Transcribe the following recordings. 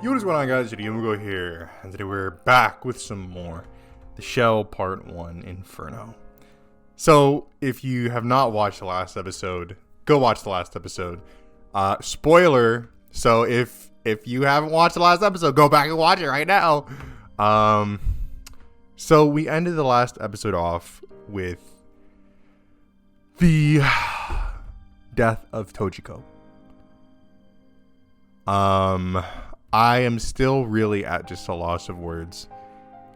Yo, what is going on, guys? J.Yumeko here, and today we're back with some more The Shell Part 1 Inferno. So, if you have not watched the last episode, go watch the last episode. Spoiler, so if you haven't watched the last episode, go back and watch it right now. So we ended the last episode off with the death of Tojiko. I am still really at just a loss of words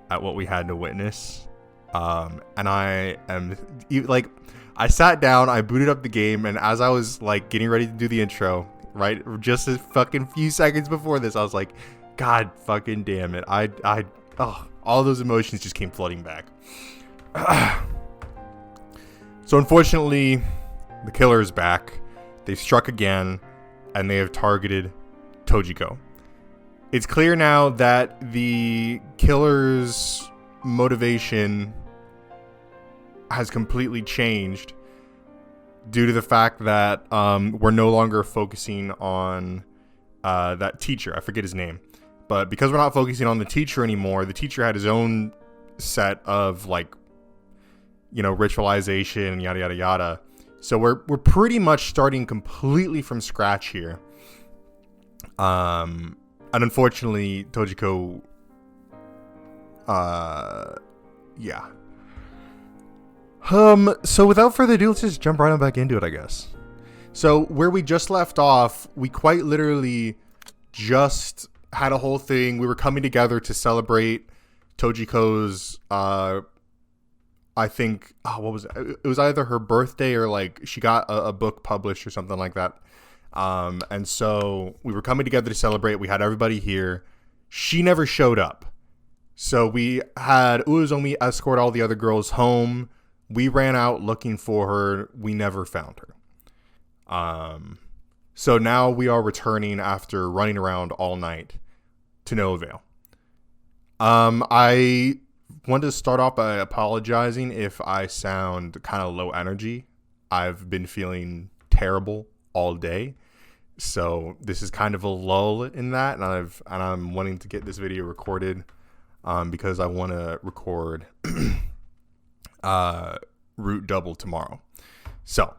at what we had to witness. And I am like, I sat down, I booted up the game, and as I was like getting ready to do the intro, right, just a fucking few seconds before this, I was like, God fucking damn it. All those emotions just came flooding back. So unfortunately, the killer is back. They've struck again, and they have targeted Tojiko. It's clear now that the killer's motivation has completely changed due to the fact that we're no longer focusing on that teacher. I forget his name. But because we're not focusing on the teacher anymore, the teacher had his own set of, like, you know, ritualization, yada, yada, yada. So we're pretty much starting completely from scratch here. And unfortunately, Tojiko, yeah. So without further ado, let's just jump right on back into it, I guess. So where we just left off, we quite literally just had a whole thing. We were coming together to celebrate Tojiko's, I think, what was it? It was either her birthday or like she got a book published or something like that. And so we were coming together to celebrate. We had everybody here. She never showed up. So we had Uezomi escort all the other girls home. We ran out looking for her. We never found her. So now we are returning after running around all night to no avail. I wanted to start off by apologizing if I sound kind of low energy. I've been feeling terrible all day. So this is kind of a lull in that, and I'm wanting to get this video recorded because I want to record Route Double tomorrow. So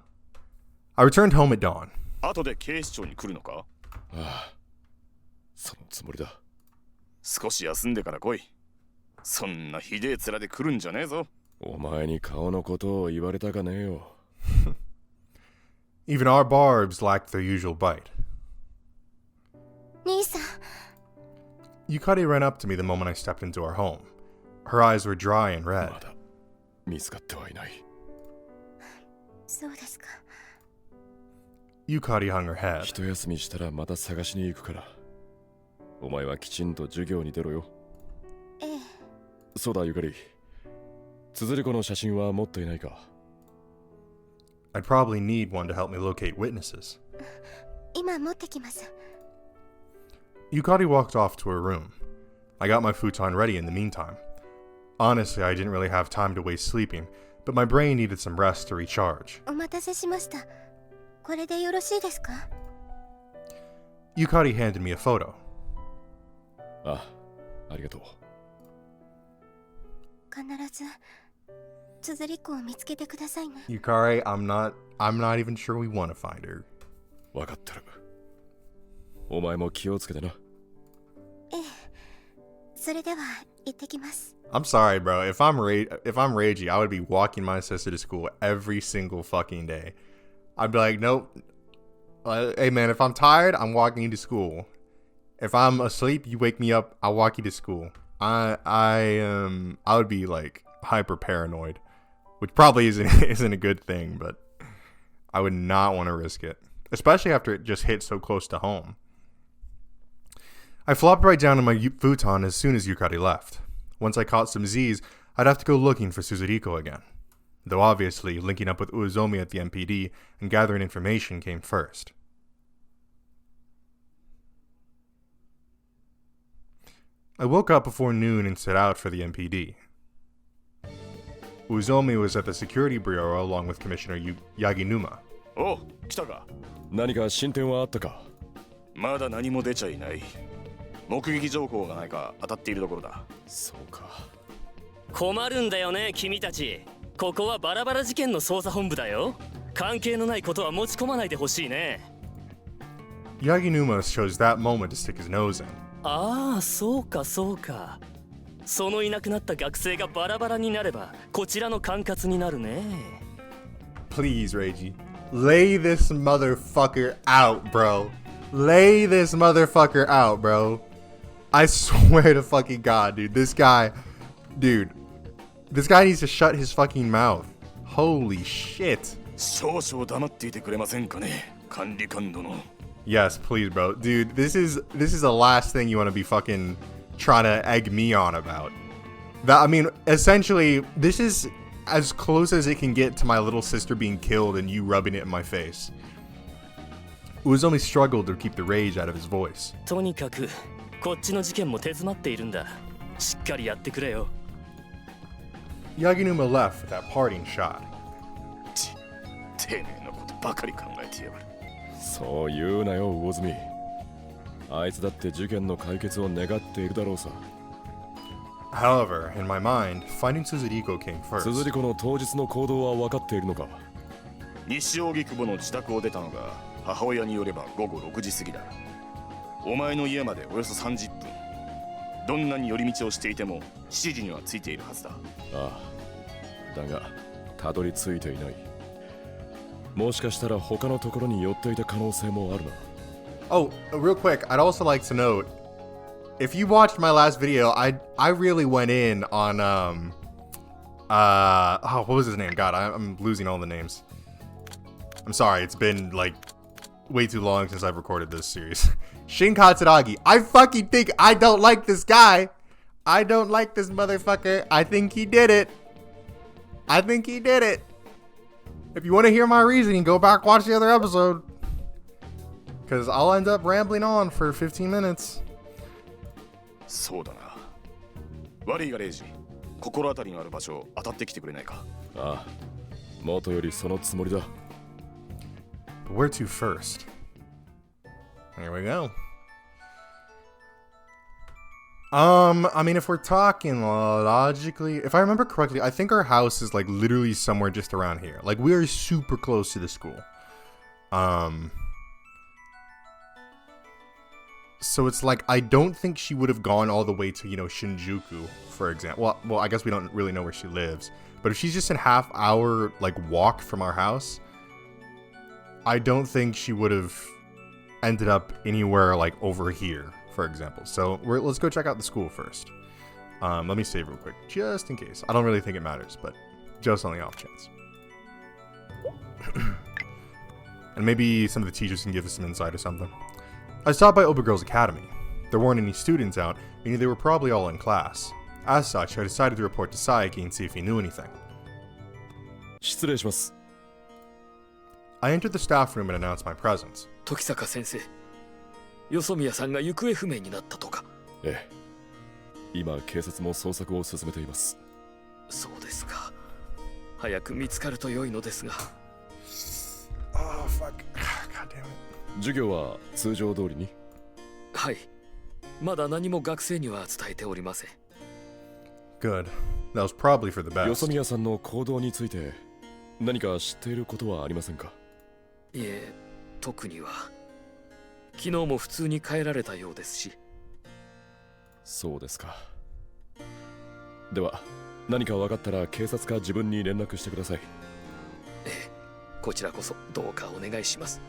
I returned home at dawn. 後で警視庁に来るのか？ああ、そのつもりだ。少し休んでから来い。そんなひでえ面で来るんじゃねえぞ。お前に顔のことを言われたかねえよ。Even our barbs lacked their usual bite. Nisa. Yukari ran up to me the moment I stepped into our home. Her eyes were dry and red. まだ見つかってはいない。そうですか。Yukari hung her head. 一休みしたらまた探しに行くから。お前はきちんと授業に出ろよ。ええ。そうだ、ゆかり。つづり子の写真は持っていないか？ I'd probably need one to help me locate witnesses. 今持ってきます。Yukari walked off to her room. I got my futon ready in the meantime. Honestly, I didn't really have time to waste sleeping, but my brain needed some rest to recharge. お待たせしました。これでよろしいですか？ Yukari handed me a photo. あ、ありがとう。必ずつづり子を見つけてくださいね。Yukari, I'm not even sure we want to find her. わかってる。お前も気をつけてな。ええ。それでは行ってきます。I'm sorry, bro. If I'm ragey, I would be walking my sister to school every single fucking day. I'd be like, nope. Hey man, if I'm tired, I'm walking you to school. If I'm asleep, you wake me up, I'll walk you to school. I would be like hyper paranoid, which probably isn't a good thing, but I would not want to risk it, especially after it just hit so close to home. I flopped right down in my futon as soon as Yukari left. Once I caught some Z's, I'd have to go looking for Suzuriko again. Though obviously, linking up with Uezomi at the MPD and gathering information came first. I woke up before noon and set out for the MPD. Uezomi was at the security bureau along with Commissioner Yaginuma. おう、来たか。何か進展はあったか？まだ何も出ちゃいない。目撃情報がないか当たっているところだ。そうか。困るんだよね君たち。ここはバラバラ事件の捜査本部だよ。関係のないことは持ち込まないでほしいね。Yaginuma chose that moment to stick his nose in. ああ、そうかそうか。そのいなくなった学生がバラバラになればこちらの管轄になるね。Please, Reiji, lay this motherfucker out, bro. Lay this motherfucker out, bro. I swear to fucking God, dude. This guy needs to shut his fucking mouth. Holy shit. 少々黙っていてくれませんかね、管理官殿。Yes, please, bro. Dude, this is the last thing you want to be fucking trying to egg me on about. That, I mean, essentially, this is as close as it can get to my little sister being killed and you rubbing it in my face. Uzomi struggled to keep the rage out of his voice. とにかくこっちの事件も手詰まっているんだ。しっかりやってくれよ。Yaginuma left with that parting shot. てめえのことばかり考えてやがる。そう言うなよ魚住。あいつだって事件の解決を願っているだろうさ。However, in my mind, finding Suzuriko came first. 鈴子の当日の行動は分かっているのか。西荻窪の自宅を出たのが母親によれば午後6時過ぎだ。お前の家までおよそ30分。どんなに寄り道をしていても7時には着いているはずだ。ああ、だがたどり着いていない。もしかしたら他のところに寄っていた可能性もあるな。Oh, real quick, I'd also like to note, if you watched my last video, I really went in on what was his name? God, I'm losing all the names. I'm sorry, it's been like way too long since I've recorded this series. Shin Katsuragi. I fucking think I don't like this guy. I don't like this motherfucker. I think he did it. If you want to hear my reasoning, go back watch the other episode. Because I'll end up rambling on for 15 minutes. そうだな。悪いがレイジ、心当たりのある場所を当たってきてくれないか。ああ、元よりそのつもりだ。But where to first? Here we go. I mean, if we're talking logically, if I remember correctly, I think our house is like literally somewhere just around here. Like we are super close to the school. So it's like, I don't think she would have gone all the way to, you know, Shinjuku, for example. Well, I guess we don't really know where she lives. But if she's just a half-hour, like, walk from our house, I don't think she would have ended up anywhere, like, over here, for example. So let's go check out the school first. Let me save real quick, just in case. I don't really think it matters, but just on the off chance. And maybe some of the teachers can give us some insight or something. I stopped by Obagirl's Academy. There weren't any students out, meaning they were probably all in class. As such, I decided to report to Saeki and see if he knew anything. 失礼します。I entered the staff room and announced my presence. 時坂先生、よそ宮さんが行方不明になったとか。ええ。今警察も捜索を進めています。そうですか。早く見つかると良いのですが。Oh fuck. God damn it. 授業は通常通りに？はい。まだ何も学生には伝えておりません。Good. That was probably for the best. よそ宮さんの行動について何か知っていることはありませんか？いえ、特には。昨日も普通に帰られたようですし。そうですか。では何か分かったら警察か自分に連絡してください。ええ、こちらこそどうかお願いします。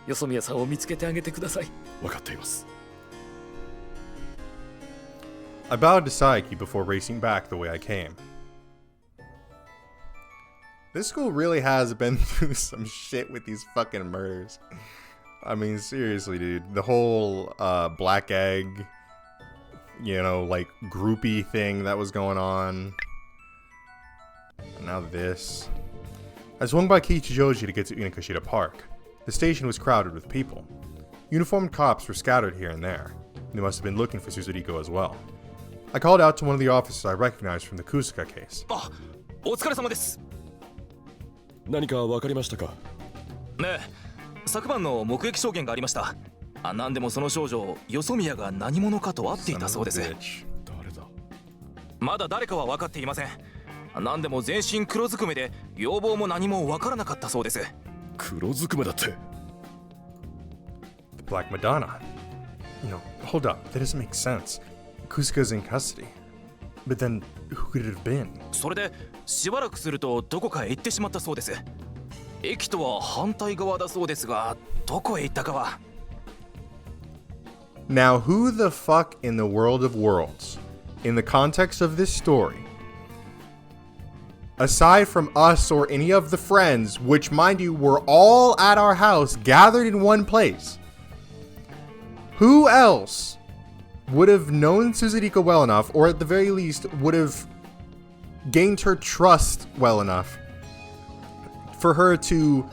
よそ宮さんを見つけてあげてください。分かっています。I bowed to Saeki before racing back the way I came. This school really has been through some shit with these fucking murders. I mean, seriously, dude. The whole black egg, you know, like groupie thing that was going on. And now this. I swung by Kichijoji to get to Inakashita Park. The station was crowded with people. Uniformed cops were scattered here and there. They must have been looking for Suzuriko as well. I called out to one of the officers I recognized from the Kusuka case. あ、お疲れ様です。何か分かりましたか？ねえ、昨晩の目撃証言がありました。何でもその少女よそ宮が何者かと会っていたそうです。 Son of a bitch. 誰だ？まだ誰かは分かっていません。何でも全身黒ずくめで要望も何も分からなかったそうです。黒ずくめだって。 The Black Madonna. You know, hold up. That doesn't make sense. Kusaka's in custody. But then, who could it have been? それでしばらくするとどこかへ行ってしまったそうです。駅とは反対側だそうですが、どこへ行ったかは。 Now, who the fuck in the world of worlds, in the context of this story, aside from us or any of the friends, which mind you were all at our house gathered in one place, who else would have known Suzuriko well enough, or at the very least would have gained her trust well enough for her to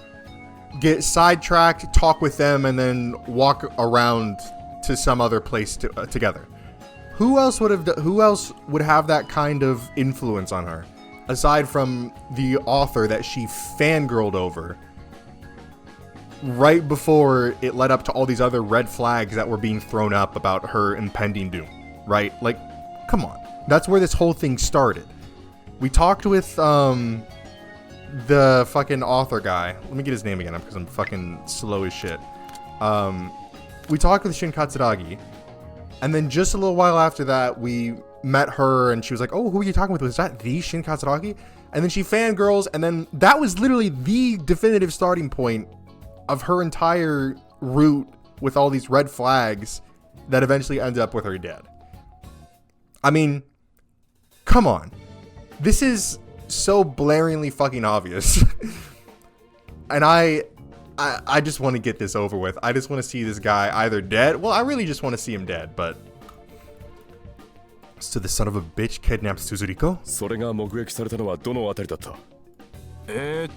get sidetracked, talk with them, and then walk around to some other place together? Who else would have that kind of influence on her aside from the author that she fangirled over right before it led up to all these other red flags that were being thrown up about her impending doom, right? Like, come on. That's where this whole thing started. We talked with the fucking author guy. Let me get his name again because I'm fucking slow as shit. We talked with Shin Katsuragi, and then just a little while after that, we met her, and she was like, "Oh, who are you talking with? Was that the Shin Katsuragi?" And then she fangirls, and then that was literally the definitive starting point of her entire route with all these red flags that eventually ended up with her dead. I mean, come on. This is so blaringly fucking obvious. And I just want to get this over with. I just want to see this guy either dead. Well, I really just want to see him dead, but... So the son of a bitch kidnapped Suzuriko? それが目撃されたのはどのあたりだった？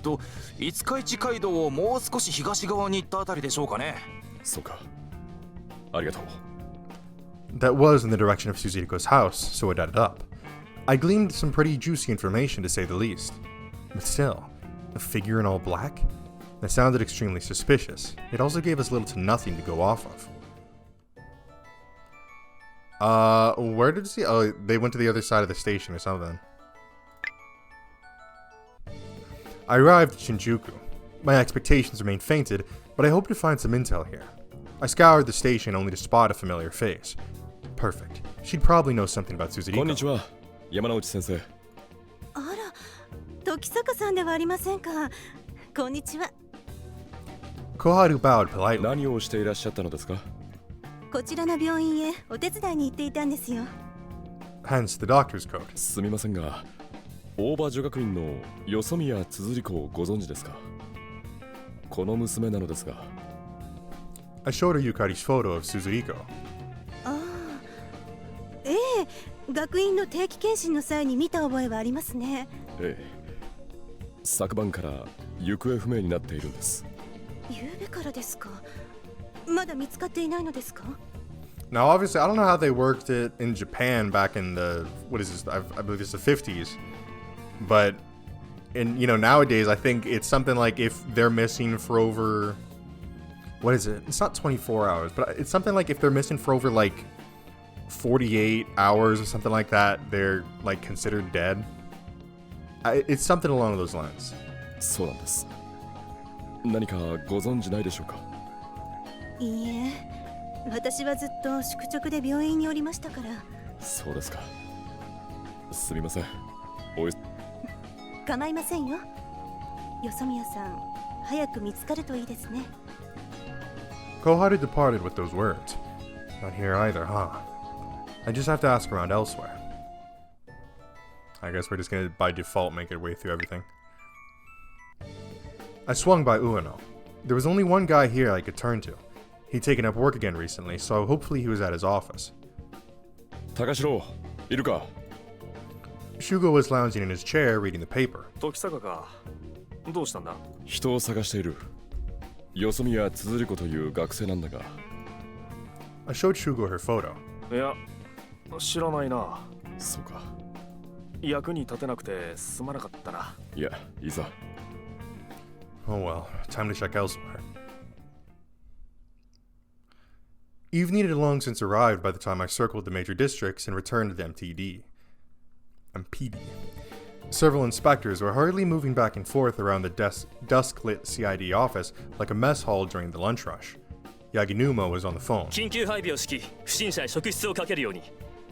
五日市街道をもう少し東側に行ったあたりでしょうかね。そうか。ありがとう。 That was in the direction of Suzuriko's house, so it added up. I gleaned some pretty juicy information, to say the least. But still, a figure in all black? That sounded extremely suspicious. It also gave us little to nothing to go off of. Where did you see? Oh, they went to the other side of the station or something. I arrived at Shinjuku. My expectations remained fainted, but I hoped to find some intel here. I scoured the station only to spot a familiar face. Perfect. She'd probably know something about Suzuriko. こんにちは、山之内先生。あら、時坂さんではありませんか。こんにちは。Koharu bowed politely. 何をしていらっしゃったのですか？こちらの病院へお手伝いに行っていたんですよ。Hence the doctor's coat. すみませんが、大場女学院のよそ宮つづり子をご存知ですか？この娘なのですが。I showed her Yukari's photo of Suzuriko. ああ、ええ、学院の定期検診の際に見た覚えはありますね。ええ。昨晩から行方不明になっているんです。夕べからですか。まだ見つかっていないのですか。 Now, obviously, I don't know how they worked it in Japan back in the, what is this? I believe it's the 50s. But, nowadays, I think it's something like if they're missing for over, what is it? It's not 24 hours, but it's something like if they're missing for over, 48 hours or something like that, they're, considered dead. It's something along those lines. そうなんです。何かご存知ないでしょうか？いいえ、私はずっと宿直で病院におりましたから。そうですか。すみません。構いませんよ。よそ宮さん、早く見つかるといいですね。Koharu departed with those words. Not here either, huh? I just have to ask around elsewhere. I guess we're just gonna, by default, make our way through everything. I swung by Ueno. There was only one guy here I could turn to. He'd taken up work again recently, so hopefully he was at his office. 高城、いるか？ Shugo was lounging in his chair reading the paper. 時坂か。どうしたんだ？人を探している。よそ宮つづり子という学生なんだが。I showed Shugo her photo. いや、知らないな。そうか。役に立てなくてすまなかったな。いや、いざ。Oh well, time to check elsewhere. Evening had long since arrived by the time I circled the major districts and returned to the MPD. Several inspectors were hurriedly moving back and forth around the dusk-lit CID office like a mess hall during the lunch rush. Yaginuma was on the phone. 緊急配備を敷き不審者へ職質をかけるように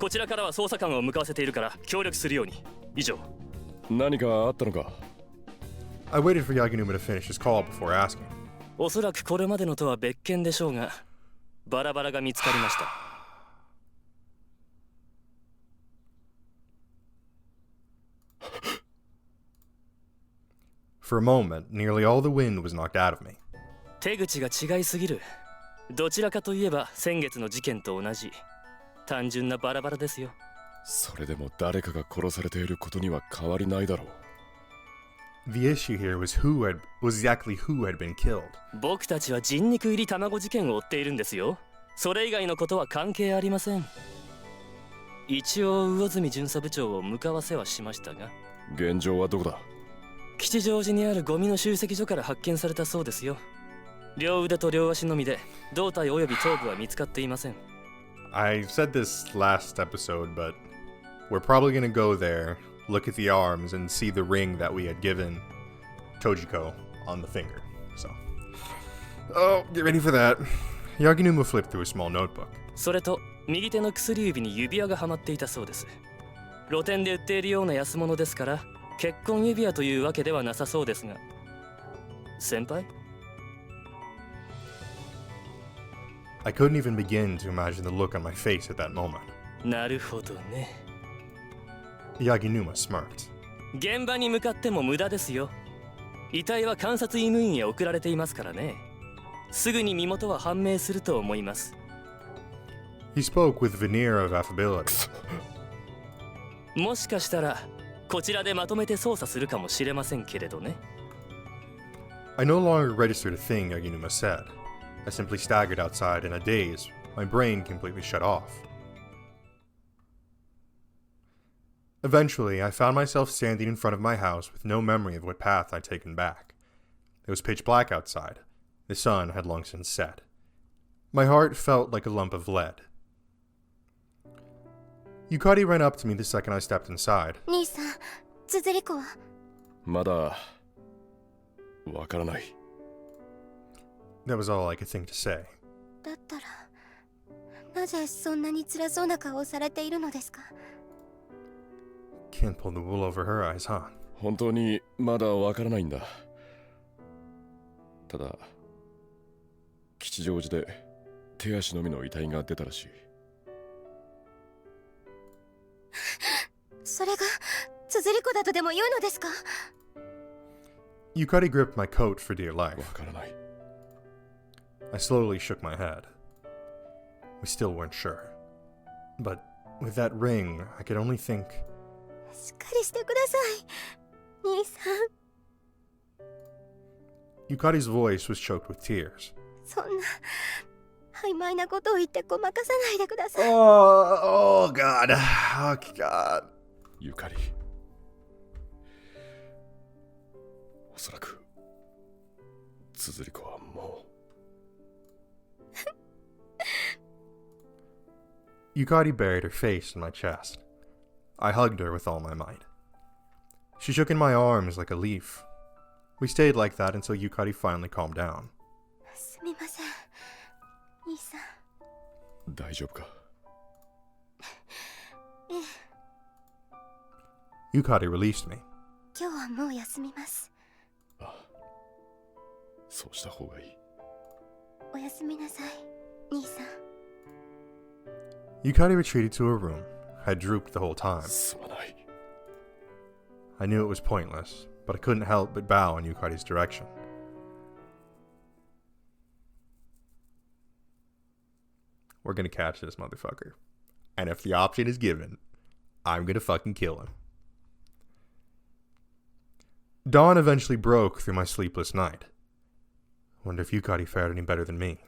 こちらからは捜査官を向かわせているから協力するように以上何かあったのか I waited for Yaginuma to finish his call before asking. おそらくこれまでのとは別件でしょうがバラバラが見つかりました For a moment, nearly all the wind was knocked out of me. 手口が違いすぎるどちらかといえば先月の事件と同じ単純なバラバラですよそれでも誰かが殺されていることには変わりないだろう The issue here was exactly who had been killed. 僕たちは人肉入り卵事件を追っているんですよそれ以外のことは関係ありません一応魚住巡査部長を向かわせはしましたが現状はどこだ吉祥寺にあるゴミの集積所から発見されたそうですよ両腕と両足のみで胴体および頭部は見つかっていません I said this last episode, but we're probably going to go there, look at the arms, and see the ring that we had given Tojiko on the finger. So, oh, get ready for that. Yaginuma flipped through a small notebook. それと右手の薬指に指輪がはまっていたそうです露店で売っているような安物ですから結婚指輪というわけではなさそうですが先輩 I couldn't even begin to imagine the look on my face at that moment. なるほどね Yaginuma smirked. 現場に向かっても無駄ですよ遺体は監察医務院へ送られていますからねすぐに身元は判明すると思います He spoke with veneer of affability. もしかしたらこちらでまとめて捜査するかもしれませんけれどね I no longer registered a thing Yaginuma said. I simply staggered outside in a daze, my brain completely shut off. Eventually, I found myself standing in front of my house with no memory of what path I'd taken back. It was pitch black outside. The sun had long since set. My heart felt like a lump of lead. Yukari ran up to me the second I stepped inside. 兄さん、綴り子はまだわからない That was all I could think to say. だったら、なぜそんなに辛そうな顔をされているのですか Can't pull the wool over her eyes, huh? 本当にまだわからないんだただ吉祥寺で手足のみの遺体が出たらしいそれが綴り子だとでも言うのですか Yukari gripped my coat for dear life. わからない I slowly shook my head. We still weren't sure. But with that ring, I could only think... しっかりしてください兄さん Yukari's voice was choked with tears. そんな曖昧なことを言ってごまかさないでください Oh God. Oh, God. ゆかりおそらく綴り子はもう Yukari buried her face in my chest. I hugged her with all my might. She shook in my arms like a leaf. We stayed like that until Yukari finally calmed down. すみません兄さん大丈夫か Yukari released me. 今日はもう休みますああそうした方がいいおやすみなさい兄さん Yukari retreated to her room, head drooped the whole time. すまない I knew it was pointless, but I couldn't help but bow in Yukari's direction. We're gonna catch this motherfucker. And if the option is given, I'm gonna fucking kill him. Dawn eventually broke through my sleepless night. Wonder if Yukari fared any better than me.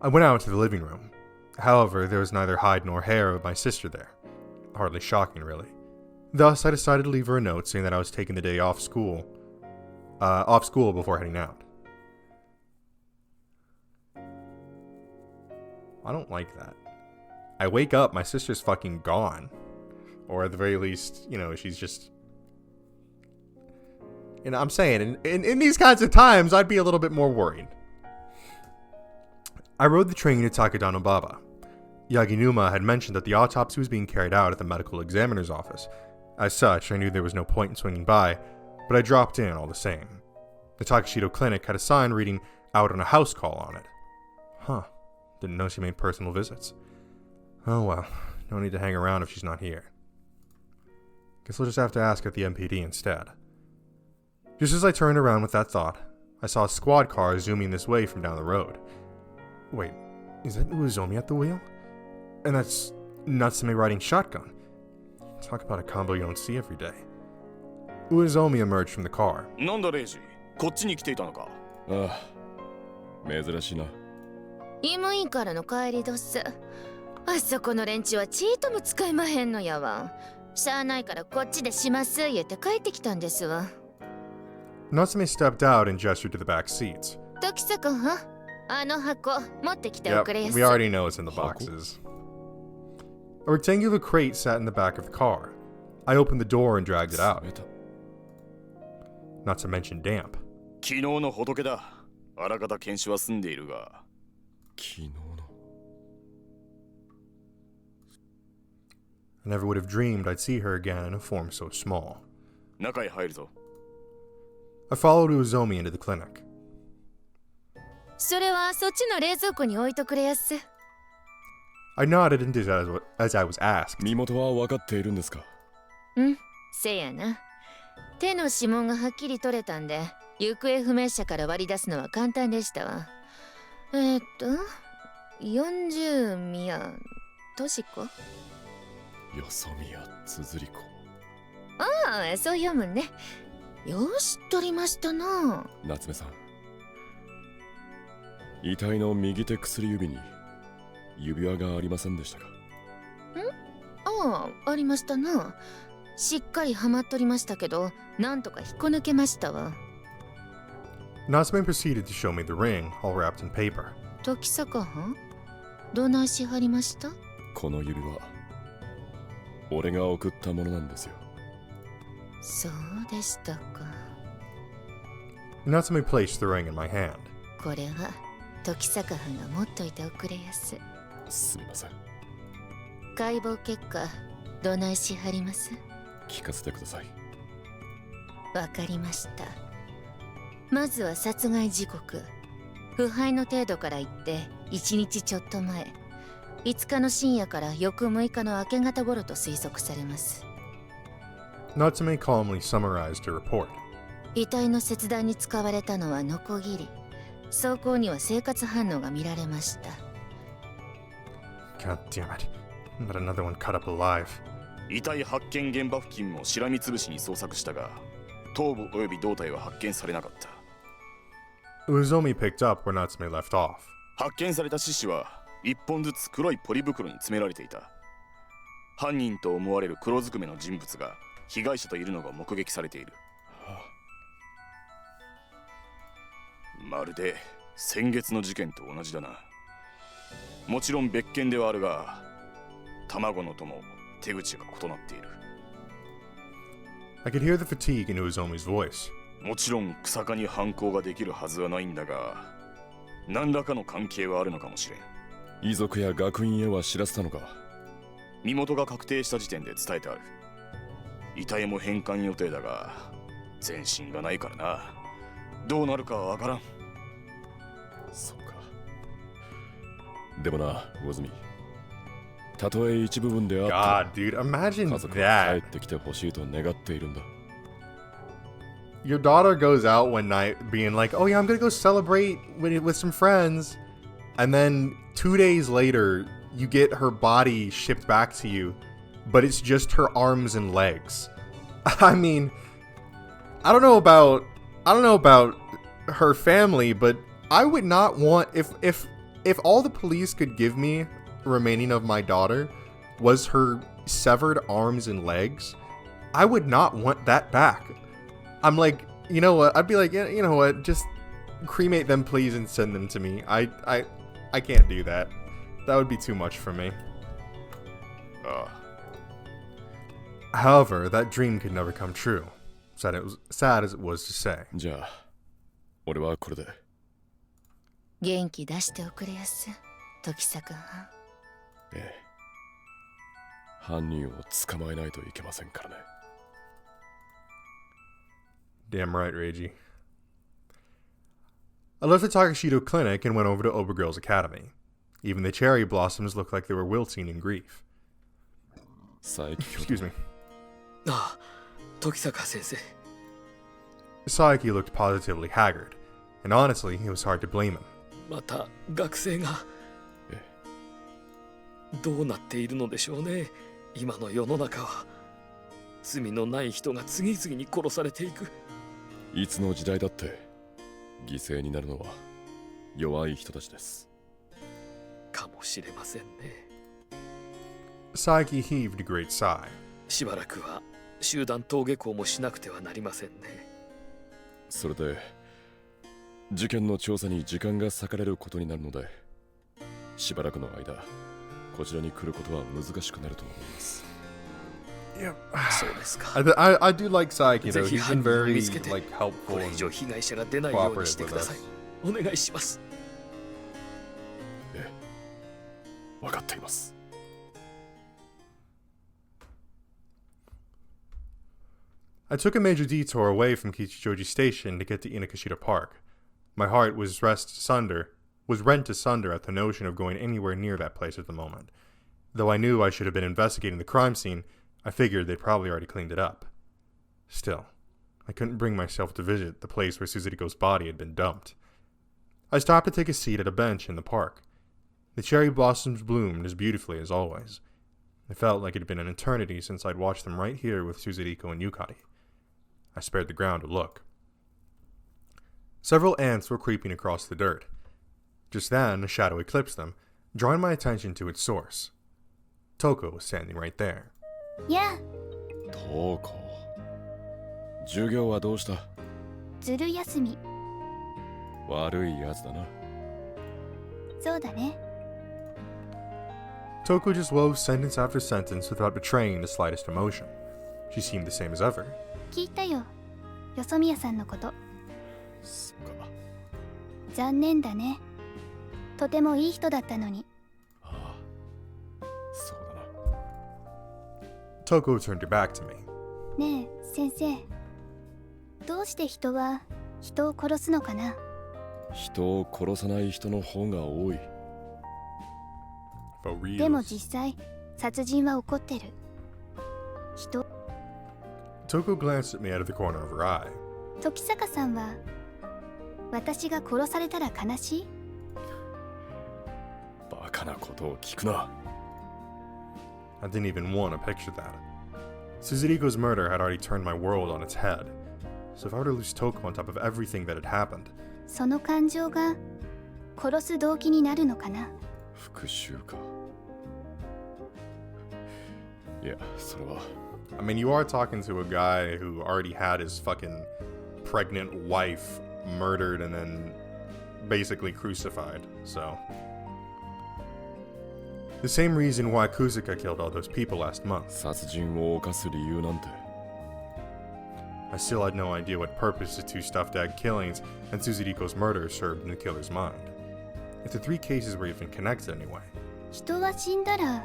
I went out to the living room. However, there was neither hide nor hair of my sister there. Hardly shocking, really. Thus, I decided to leave her a note saying that I was taking the day off school before heading out. I don't like that. I wake up, my sister's fucking gone. Or at the very least, you know, she's just... You know, I'm saying, in these kinds of times, I'd be a little bit more worried. I rode the train to Takadanobaba. Yaginuma had mentioned that the autopsy was being carried out at the medical examiner's office. As such, I knew there was no point in swinging by, but I dropped in all the same. The Takashido clinic had a sign reading, "Out on a house call" on it. Huh. Didn't know she made personal visits. Oh well, no need to hang around if she's not here. Guess we'll just have to ask at the MPD instead. Just as I turned around with that thought, I saw a squad car zooming this way from down the road. Wait, is that Uezomi at the wheel? And that's Natsume riding shotgun. Talk about a combo you don't see every day. Uezomi emerged from the car. なんだレイジ、こっちに来ていたのか。ああ、珍しいな。医務院からの帰りどす。あそこの連中はちいとも使いまへんのやわ。しゃあないからこっちでします言って帰ってきたんですわ。Natsume stepped out and gestured to the back seats. 時坂はあの箱持ってきておくれや Yep, す。 we already know it's in the boxes. A rectangular crate sat in the back of the car. I opened the door and dragged it out. Not to mention damp. 昨日の仏だ。あらかた検視は済んでいるが。昨日の。I never would have dreamed I'd see her again in a form so small. 中へ入るぞ。I followed Uezomi into the clinic. それはそっちの冷蔵庫に置いとくれやす。I nodded and did as I was asked. 身元は分かっているんですか？せやな。手の指紋がはっきり取れたんで、行方不明者から割り出すのは簡単でしたわ。40宮俊子。よそみやつづり子。ああ、そう読むね。よし、取りましたな。夏目さん。遺体の右手薬指に指輪がありませんでしたか？ああ、ありましたな。しっかりはまっとりましたけど、なんとか引っこ抜けましたわ。Natsume proceeded to show me the ring, all wrapped in paper. 時坂はどないしはりました？この指輪、俺が送ったものなんですよ。そうでしたか。Natsume placed the ring in my hand. これは時坂藩が持っといておくれやす。すみません。解剖結果、どないしはります？聞かせてください。わかりました。まずは殺害時刻。腐敗の程度から言って1日ちょっと前。5日の深夜から翌6日の明け方頃と推測されます。Natsume calmly summarized her report. 遺体の切断に使われたのはノコギリ。走行には生活反応が見られました。God damn it. Not another one cut up alive. 遺体発見現場付近もしらみつぶしに捜索したが、頭部および胴体は発見されなかった。Uezomi picked up where Natsume left off. 発見された獅子は1本ずつ黒いポリ袋に詰められていた。犯人と思われる黒ずくめの人物が被害者といるのが目撃されている。まるで先月の事件と同じだな。もちろん別件ではあるが、卵のとも手口が異なっている。I could hear the fatigue in Uezomi's voice. もちろん草加に犯行ができるはずはないんだが、何らかの関係はあるのかもしれん。遺族や学院へは知らせたのか？身元が確定した時点で伝えてある。遺体も返還予定だが、全身がないからな。どうなるかはわからん。そうか。でもな、魚住。たとえ一部分であって God, dude, imagine 家族が帰 that. ってきてほしいと願っているんだ。Your daughter goes out one night being like, oh yeah, I'm gonna go celebrate with some friends. And then 2 days later, you get her body shipped back to you, but it's just her arms and legs. I mean, I don't know about her family, but I would not want if all the police could give me remaining of my daughter was her severed arms and legs, I would not want that back. I'm like, you know what? I'd be like, yeah, you know what? Just cremate them, please, and send them to me. I can't do that. That would be too much for me. あ However, that dream could never come true. Sad as it was to say. じゃあ俺はこれで。元気出しておくれやす、時坂藩。ええ。犯人を捕まえないといけませんからね。Damn right, Reiji. I left the Takashito clinic and went over to Obergirl's academy. Even the cherry blossoms looked like they were wilting in grief. 佐伯 Excuse me. ああ、時坂先生。 Saiki looked positively haggard, and honestly, it was hard to blame him. また学生がどうなっているのでしょうね。今の世の中は罪のない人が次々に殺されていく。いつの時代だって犠牲になるのは弱い人たちです。かもしれませんね。 Saiki heaved a great sigh. しばらくは集団登下校もしなくてはなりませんね。それで事件の調査に時間が割かれることになるので、しばらくの間こちらに来ることは難しくなると思います。Yeah. そうですか。 I do like Saiki, ぜ though. ひ He's 犯 been 人を very 見つけて、 like こ helpful れ以 and 上被害者が出ないようにしてください。お願いします。ええ、分かっています。I took a major detour away from Kichijoji Station to get to Inokashita Park. My heart was rent asunder at the notion of going anywhere near that place at the moment. Though I knew I should have been investigating the crime scene, I figured they'd probably already cleaned it up. Still, I couldn't bring myself to visit the place where Suzuriko's body had been dumped. I stopped to take a seat at a bench in the park. The cherry blossoms bloomed as beautifully as always. It felt like it had been an eternity since I'd watched them right here with Suzuriko and Yukari. I spared the ground a look. Several ants were creeping across the dirt. Just then, a shadow eclipsed them, drawing my attention to its source. Toko was standing right there. Yeah. トーコ、授業はどうした？ずる休み。悪いやつだな。そうだね。 Toko just wove sentence after sentence without betraying the slightest emotion. She seemed the same as ever. 聞いたよ。よそみやさんのこと。そっか。残念だね。とてもいい人だったのに。ああ、そうだな。Toko turned her back to me. ねえ、先生。どうして人は人を殺すのかな？人を殺さない人の方が多い。でも実際、殺人は起こってる。人。Toko glanced at me out of the corner of her eye. 時坂さんは私が殺されたら悲しい？バカなことを聞くな。I didn't even want to picture that. Suzuriko's murder had already turned my world on its head. So if I were to lose Toko on top of everything that had happened, その感情が殺す動機になるのかな？復讐か。いや、それは。I mean, you are talking to a guy who already had his fucking pregnant wife murdered and then basically crucified, so. The same reason why Kuzuka killed all those people last month. 殺人を犯す理由なんて。I still had no idea what purpose the two stuffed egg killings and Suzuriko's murder served in the killer's mind. If the three cases were even connected anyway. 人は死んだら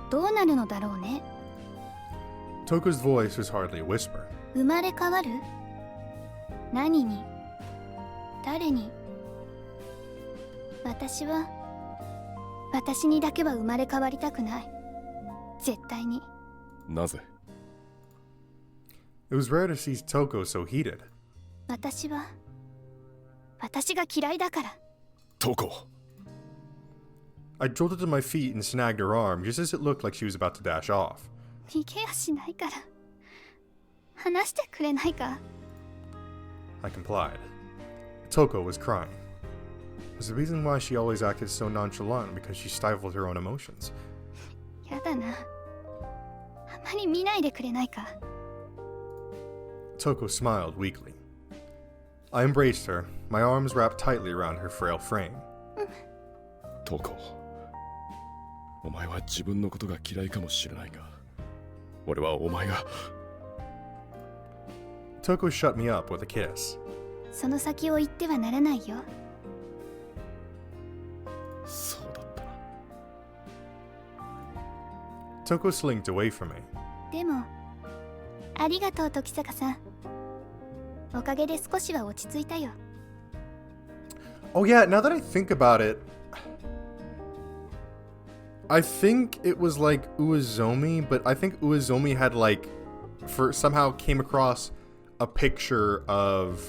どうなるのだろうね。Toko's voice was hardly a whisper. 生まれ変わる？何に？誰に？私にだけは生まれ変わりたくない。絶対に。なぜ？ It was rare to see Toko so heated. 私が嫌いだから。トコ。I jolted to my feet and snagged her arm just as it looked like she was about to dash off. 逃げやしないから。話してくれないか？ I complied. Toko was crying. Was the reason why she always acted so nonchalant because she stifled her own emotions? やだな。あまり見ないでくれないか？ Toko smiled weakly. I embraced her, my arms wrapped tightly around her frail frame. トコ、お前は自分のことが嫌いかもしれないが、俺はお前が。Toko shut me up with a kiss. その先を言ってはならないよ。そうだったな。Toko slinked away from me. でもありがとう時坂さん。おかげで少しは落ち着いたよ。Oh yeah, now that I think about it, I think it was like Uezomi, but I think Uezomi had like somehow came across a picture of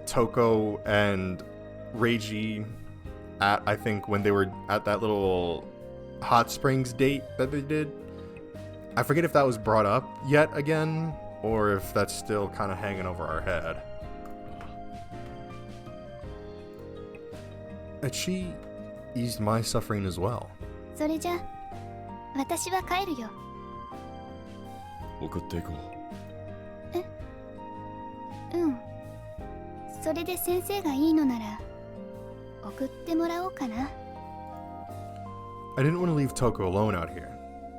Toko and Reiji at, I think, when they were at that little hot springs date that they did. I forget if that was brought up yet again, or if that's still kind of hanging over our head. And she eased my suffering as well. それじゃ私は帰るよ。送っていこう。うん。それで先生がいいのなら送ってもらおうかな。I didn't want to leave Toko alone out here,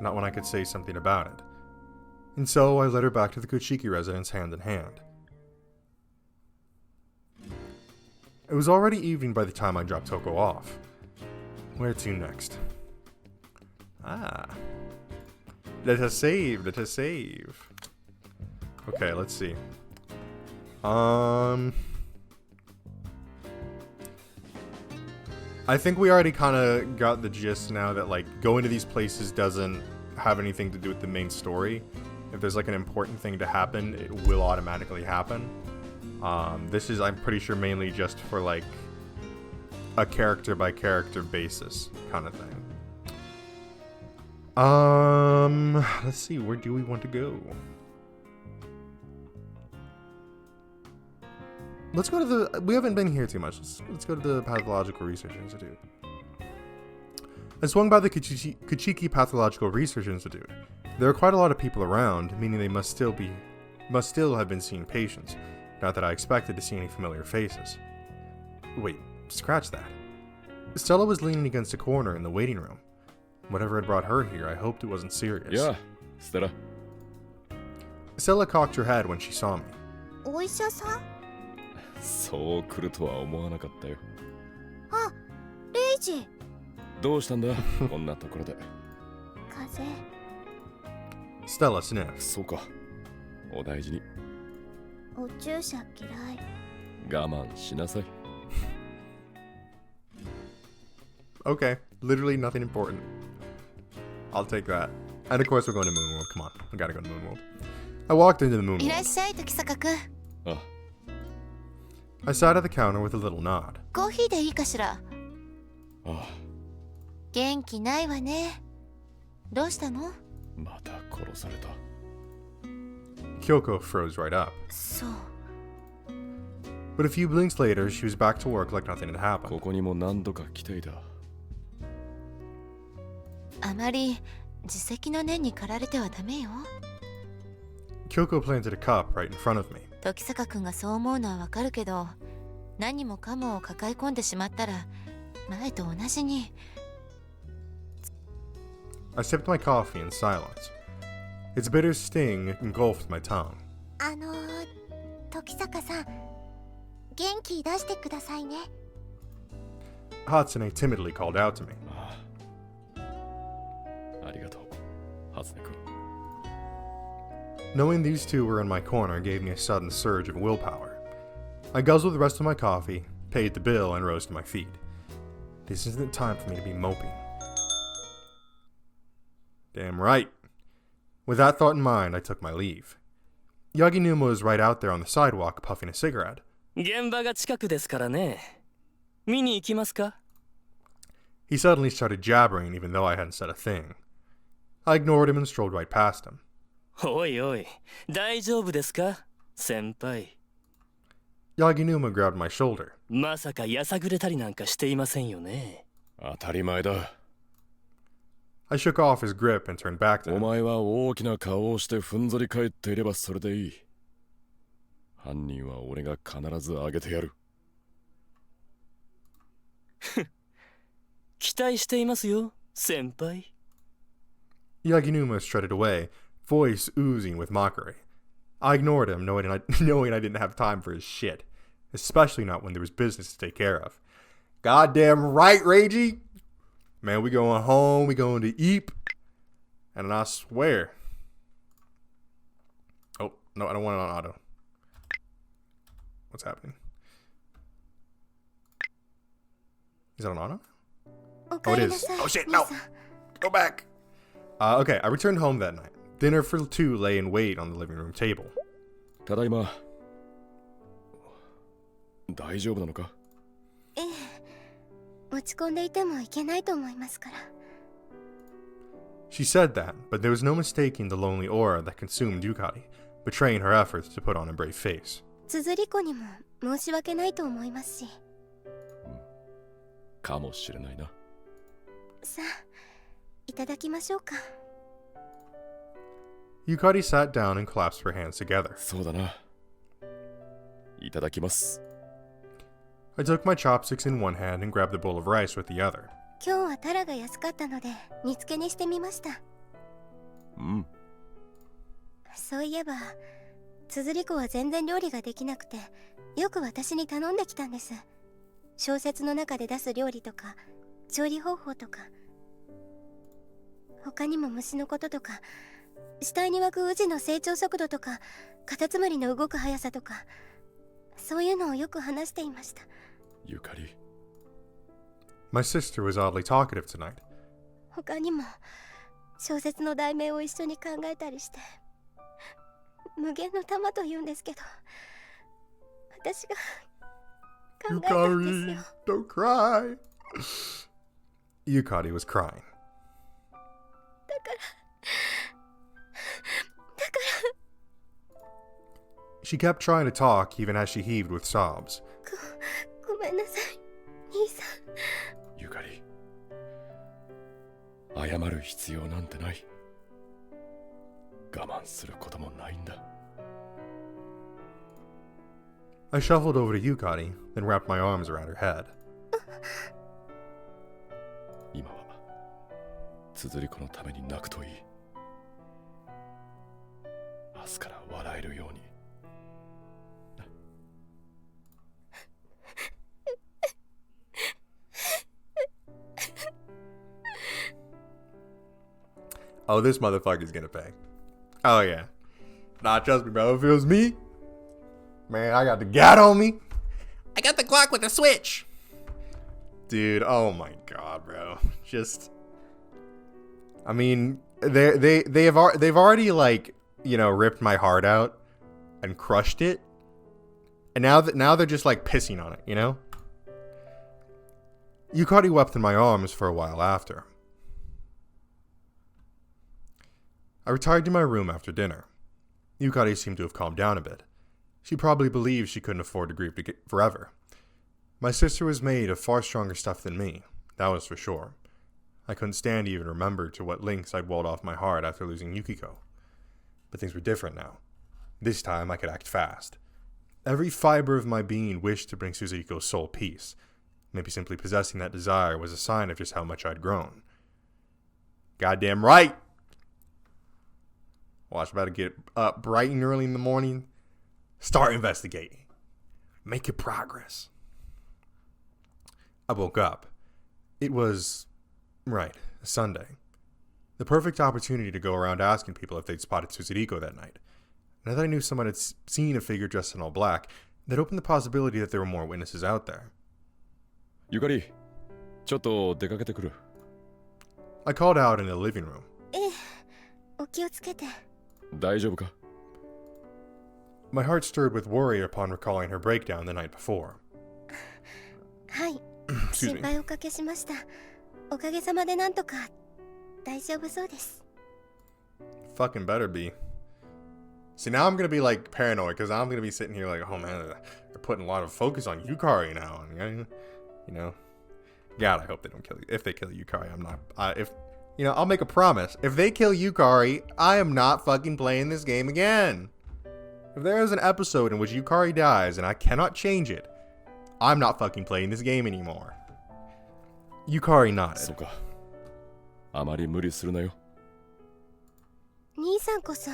not when I could say something about it. And so I led her back to the Kuchiki residence hand in hand. It was already evening by the time I dropped Toko off. Where to next? Ah. Let us save, let us save. Okay, let's see. I think we already kind of got the gist now that like going to these places doesn't have anything to do with the main story. If there's like an important thing to happen, it will automatically happen. This is, I'm pretty sure, mainly just for like a character by character basis kind of thing. Let's see, where do we want to go? Let's go to the, we haven't been here too much. Let's go to the Pathological Research Institute. I swung by the Kuchiki Pathological Research Institute. There are quite a lot of people around, meaning they must still have been seeing patients. Not that I expected to see any familiar faces. Wait, scratch that. Stella was leaning against a corner in the waiting room. Whatever had brought her here, I hoped it wasn't serious. Yeah, Stella. Stella cocked her head when she saw me. お医者さん？そう来るとは思わなかったよ。あ、レイジ。どうしたんだこんなところで。風邪。Stella sniffed. そうか。お大事に。お注射嫌い。我慢しなさい。Okay, literally nothing important. I'll take that. And of course we're going to Moonworld. Come on, we gotta go to Moonworld. I walked into the いらっ Moonworld. しゃい時坂くん。あ、I sat at the counter with a little nod. コーヒーでいいかしら。ああ、元気ないわね。どうしたの？また殺された。Kyoko froze right up. そう。But a few blinks later, she was back to work like nothing had こ happened. こにも何度か来ていた。あまり自責の念に駆られてはダメよ。Kyoko planted a cup right in front of me. 時坂くんがそう思うのはわかるけど、何もかもを抱え込んでしまったら前と同じに。I sipped my coffee in silence. Its bitter sting engulfed my tongue. 時坂さん、元気出してくださいね。Hatsune timidly called out to me. ああ、ありがとう、ハズネ君。Knowing these two were in my corner gave me a sudden surge of willpower. I guzzled the rest of my coffee, paid the bill, and rose to my feet. This isn't the time for me to be moping. Damn right. With that thought in mind, I took my leave. Yaginuma was right out there on the sidewalk puffing a cigarette. 現場が近くですからね。見に行きますか？ He suddenly started jabbering even though I hadn't said a thing. I ignored him and strolled right past him. おいおい、大丈夫ですか先輩。Yaginuma grabbed my shoulder. まさかやさぐれたりなんかしていませんよね。当たり前だ。I shook off his grip and turned back to お him. 前は大きな顔をしてふんぞり返っていればそれでいい。犯人は俺が必ずあげてやる。期待していますよ、先輩 Yaginuma strutted away, voice oozing with mockery. I ignored him, knowing I didn't have time for his shit, especially not when there was business to take care of. Goddamn right, Reiji! Man, we going home, we going to eat, and I swear. Oh, no, I don't want it on auto. What's happening? Is that on auto? Oh, it is. Oh shit, no! Go back! Okay, I returned home that night. Dinner for two lay in wait on the living room table. ただいま。大丈夫なのか？ええ、落ち込んでいてもいけないと思いますから。She said that, but there was no mistaking the lonely aura that consumed Yukari, betraying her efforts to put on a brave face. つづり子にも申し訳ないと思いますし。かもしれないな。さあ、いただきましょうか。Yukari sat down and clasped her hands together. そうだな。いただきます。I took my chopsticks in one hand and grabbed the bowl of rice with the other. 今日はタラが安かったので煮付けにしてみました。うん。そういえば、つづり子は全然料理ができなくて、よく私に頼んできたんです。小説の中で出す料理とか、調理方法とか。他にも虫のこととか、死体に湧くウジの成長速度とか、カタツムリの動く速さとか、そういうのをよく話していました。ゆかり。My sister was oddly talkative tonight. 他にも小説の題名を一緒に考えたりして、無限の玉と言うんですけど、私が考えたんですよ。Don't cry. Yukari was crying. だから She kept trying to talk even as she heaved with sobs. ごめんなさい、兄さん。ゆかり、謝る必要なんてない。我慢することもないんだ。I shuffled over to Yukari, then wrapped my arms around her head. 今はつづり子のために泣くといい。明日から笑えるように。Oh, this motherfucker's gonna pay. Oh, yeah. Nah, trust me, bro. If it was me, man, I got the gat on me. I got the clock with the switch. Dude, oh my god, bro. Just, I mean, they've already, like, you know, ripped my heart out and crushed it. And now they're just, like, pissing on it, you know? Yukari wept in my arms for a while after. I retired to my room after dinner. Yukari seemed to have calmed down a bit. She probably believed she couldn't afford to grieve forever. My sister was made of far stronger stuff than me, that was for sure. I couldn't stand to even remember to what lengths I'd walled off my heart after losing Yukiko. But things were different now. This time I could act fast. Every fiber of my being wished to bring Suzukiko's soul peace. Maybe simply possessing that desire was a sign of just how much I'd grown. Goddamn right! Watch, about to get up bright and early in the morning. Start investigating. Make your progress. I woke up. It was, right, a Sunday. The perfect opportunity to go around asking people if they'd spotted Tsuchiriko that night. Now that I knew someone had seen a figure dressed in all black, that opened the possibility that there were more witnesses out there. Yukari, ちょっと出かけてくる。I called out in the living room. ええ、お気をつけて。大丈夫か? My heart stirred with worry upon recalling her breakdown the night before. はい、心配おかけしました。おかげさまでなんとか大丈夫そうです。Fucking better be. See, now I'm gonna be like paranoid because I'm gonna be sitting here like, oh man, they're putting a lot of focus on Yukari now, and you know, God, I hope they don't kill you. If they kill Yukari, I'm not. If you know, I'll make a promise. If they kill Yukari, I am not fucking playing this game again. If there is an episode in which Yukari dies and I cannot change it, I'm not fucking playing this game anymore. Yukari nodded. そうか。あまり無理するなよ。兄さんこそ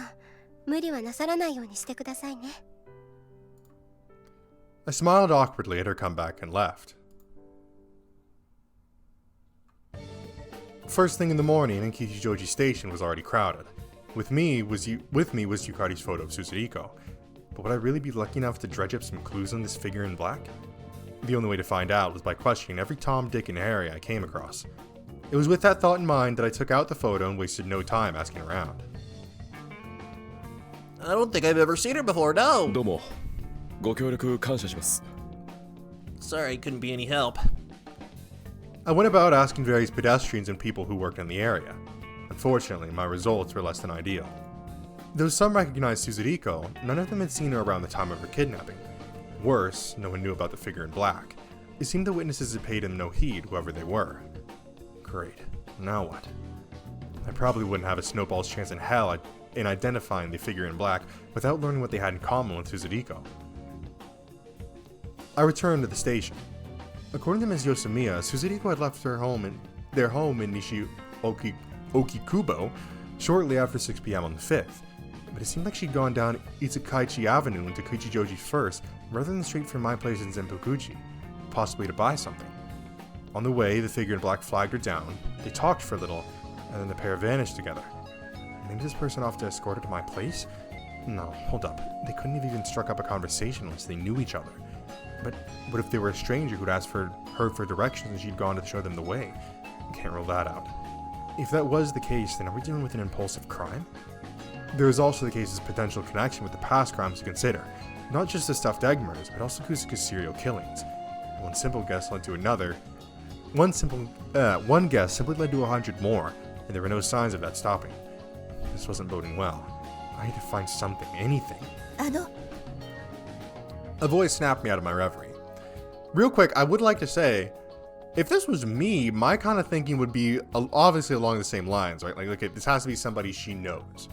無理はなさらないようにしてくださいね。I smiled awkwardly at her comeback and left. First thing in the morning, and Kichijoji Station was already crowded. With me was Yukari's photo of Suzuriko. But would I really be lucky enough to dredge up some clues on this figure in black? The only way to find out was by questioning every Tom, Dick, and Harry I came across. It was with that thought in mind that I took out the photo and wasted no time asking around. I don't think I've ever seen her before, no! どうも。ご協力感謝します。Sorry, couldn't be any help. I went about asking various pedestrians and people who worked in the area. Unfortunately, my results were less than ideal. Though some recognized Suzuriko, none of them had seen her around the time of her kidnapping. Worse, no one knew about the figure in black. It seemed the witnesses had paid him no heed, whoever they were. Great. Now what? I probably wouldn't have a snowball's chance in hell in identifying the figure in black without learning what they had in common with Suzuriko. I returned to the station. According to Ms. Yosumiya, Suzuriko had left their home in Nishi Okikubo shortly after 6 p.m. on the 5th, but it seemed like she'd gone down Itsukaichi Avenue into Kichijoji first rather than straight from my place in Zenpukuchi, possibly to buy something. On the way, the figure in black flagged her down, they talked for a little, and then the pair vanished together. Maybe this person offered to escort her to my place? No, hold up. They couldn't have even struck up a conversation unless they knew each other. But what if they were a stranger who'd asked her for directions and she'd gone to show them the way? Can't rule that out. If that was the case, then are we dealing with an impulsive crime? There is also the case's potential connection with the past crimes to consider, not just the stuffed egg murders, but also Kusuka's serial killings. One simple guess led to another. One guess simply led to 100 more, and there were no signs of that stopping. This wasn't boding well. I had to find something, anything. A voice snapped me out of my reverie. Real quick, I would like to say, if this was me, my kind of thinking would be obviously along the same lines, right? Like, okay, this has to be somebody she knows.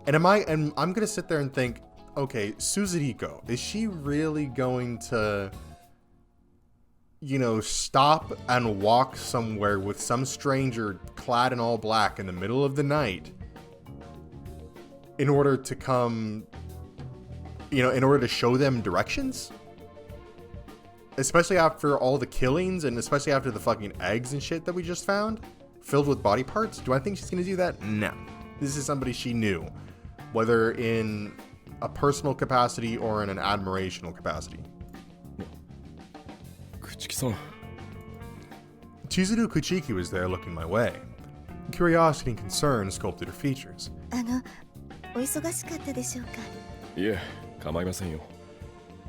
And I'm gonna sit there and think, okay, Suzuriko, is she really going to, stop and walk somewhere with some stranger clad in all black in the middle of the night in order to come, in order to show them directions? Especially after all the killings and especially after the fucking eggs and shit that we just found filled with body parts? Do I think she's gonna do that? No. This is somebody she knew, whether in a personal capacity or in an admirational capacity. Kuchiki-san. Chizuru Kuchiki was there looking my way. Curiosity and concern sculpted her features. お忙しかったでしょうか。いえ、構いませんよ。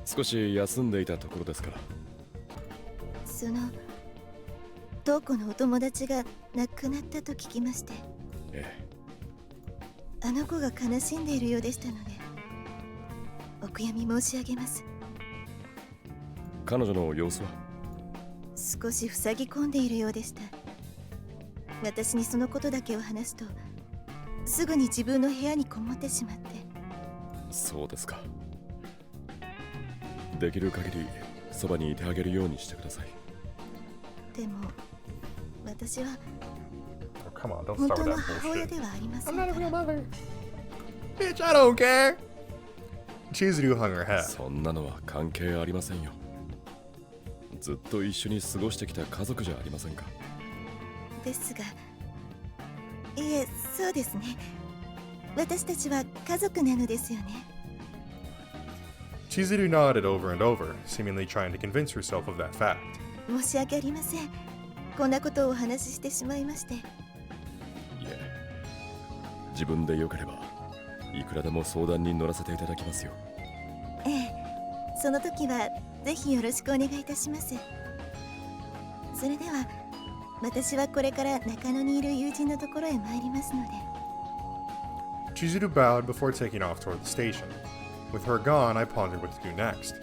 少し休んでいたところですから。その瞳子のお友達が亡くなったと聞きまして。ええ。あの子が悲しんでいるようでしたので、お悔やみ申し上げます。彼女の様子は？少し塞ぎ込んでいるようでした。私にそのことだけを話すと、すぐに自分の部屋にこもってしまって。そうですか。できる限りそばにいてあげるようにしてください。でも私は Come on, don't 本 start 当 with の that 母親 bullshit. ではありませ I'm ん not か a real ら。 mother. Bitch, I don't care. Chizuru hung her head. そんなのは関係ありませんよ。ずっと一緒に過ごしてきた家族じゃありませんか。ですが、いえ、そうですね。私たちは家族なのですよね。Chizuru nodded over and over, seemingly trying to convince herself of that fact. 申し訳ありません。こんなことをお話ししてしまいまして。いえ、自分でよければいくらでも相談に乗らせていただきますよ。ええ、その時はぜひよろしくお願いいたします。それでは私はこれから中野にいる友人のところへ参りますので。Chizuru bowed before taking off toward the station. With her gone, I pondered what to do next.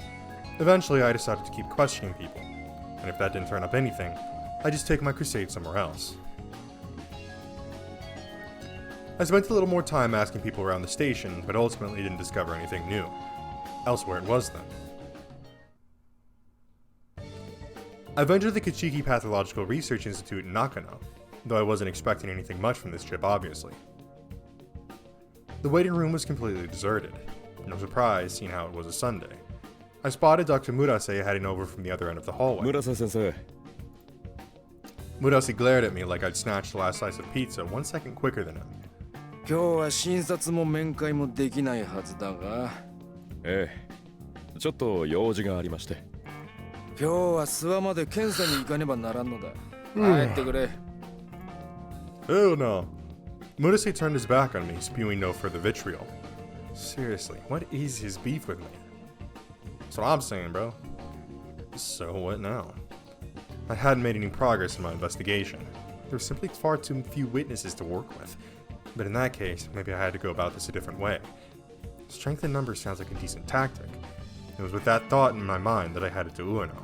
Eventually, I decided to keep questioning people, and if that didn't turn up anything, I'd just take my crusade somewhere else. I spent a little more time asking people around the station, but ultimately didn't discover anything new. Elsewhere it was then. I ventured the Kichiki Pathological Research Institute in Nakano. though I wasn't expecting anything much from this trip, obviously. The waiting room was completely deserted. No surprise, seeing how it was a Sunday. I spotted Dr. Murase heading over from the other end of the hallway. Murase-sensei. Murase glared at me like I'd snatched the last slice of pizza 1 second quicker than him. 今日は診察も面会もできないはずだが。ええ。ちょっと用事がありまして。今日は諏訪まで検査に行かねばならんのだ。帰ってくれ。Oh no. Murase turned his back on me, spewing no further vitriol. Seriously, what is his beef with me? That's what I'm saying, bro. So what now? I hadn't made any progress in my investigation. There were simply far too few witnesses to work with. But in that case, maybe I had to go about this a different way. Strength in numbers sounds like a decent tactic. It was with that thought in my mind that I headed to Ueno.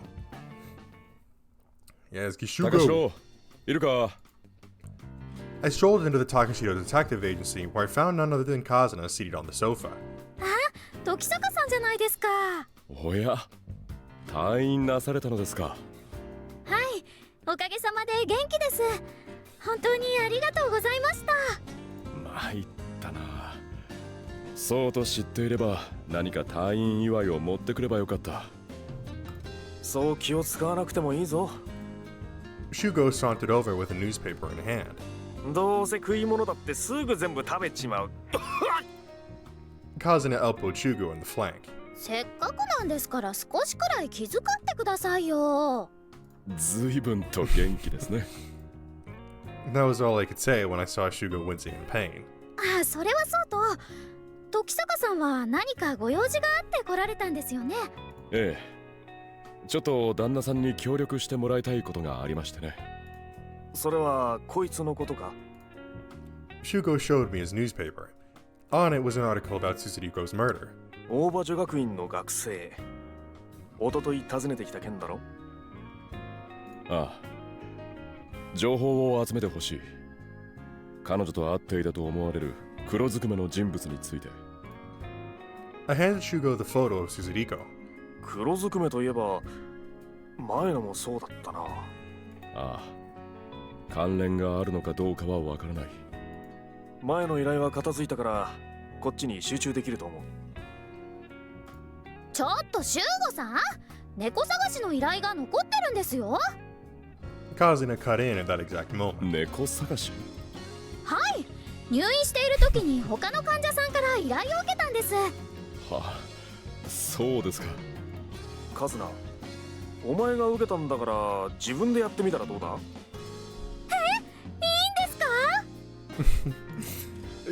Yes, Kishugo. Takashiro, いるか? I strolled into the Takashiro Detective Agency, where I found none other than Kazuna seated on the sofa. 時坂さんじゃないですか。おや、退院なされたのですか。はい、おかげさまで元気です。本当にありがとうございました。参ったな。そうと知っていれば何か退院祝いを持ってくればよかった。そう気を使わなくてもいいぞ。Shugo sauntered over with a newspaper in hand. どうせ食い物だってすぐ全部食べちまう。Kazuna elbowed Shugo in the flank. せっかくなんですから少しくらい気遣ってくださいよ。随分と元気ですね。That was all I could say when I saw Shugo wincing in pain. ああ、それはそうと、時坂さんは何かご用事があって来られたんですよね。ええ。ちょっと旦那さんに協力してもらいたいことがありましてね。それはこいつのことか。Shugo showed me his newspaper. On it was an article about Susuriko's murder. 大場女学院の学生。おととい訪ねてきた件だろ。ああ。情報を集めてほしい。彼女と会っていたと思われる黒ずくめの人物について。I handed Shugo the photo of Susuriko. 黒ずくめといえば前のもそうだったな。ああ。関連があるのかどうかはわからない。前の依頼は片付いたからこっちに集中できると思う。ちょっとシュウゴさん、猫探しの依頼が残ってるんですよ。Kazuna cut in at that exact moment. 猫探し？はい、入院している時に他の患者さんから依頼を受けたんです。はあ、そうですか。カズナ、お前が受けたんだから自分でやってみたらどうだ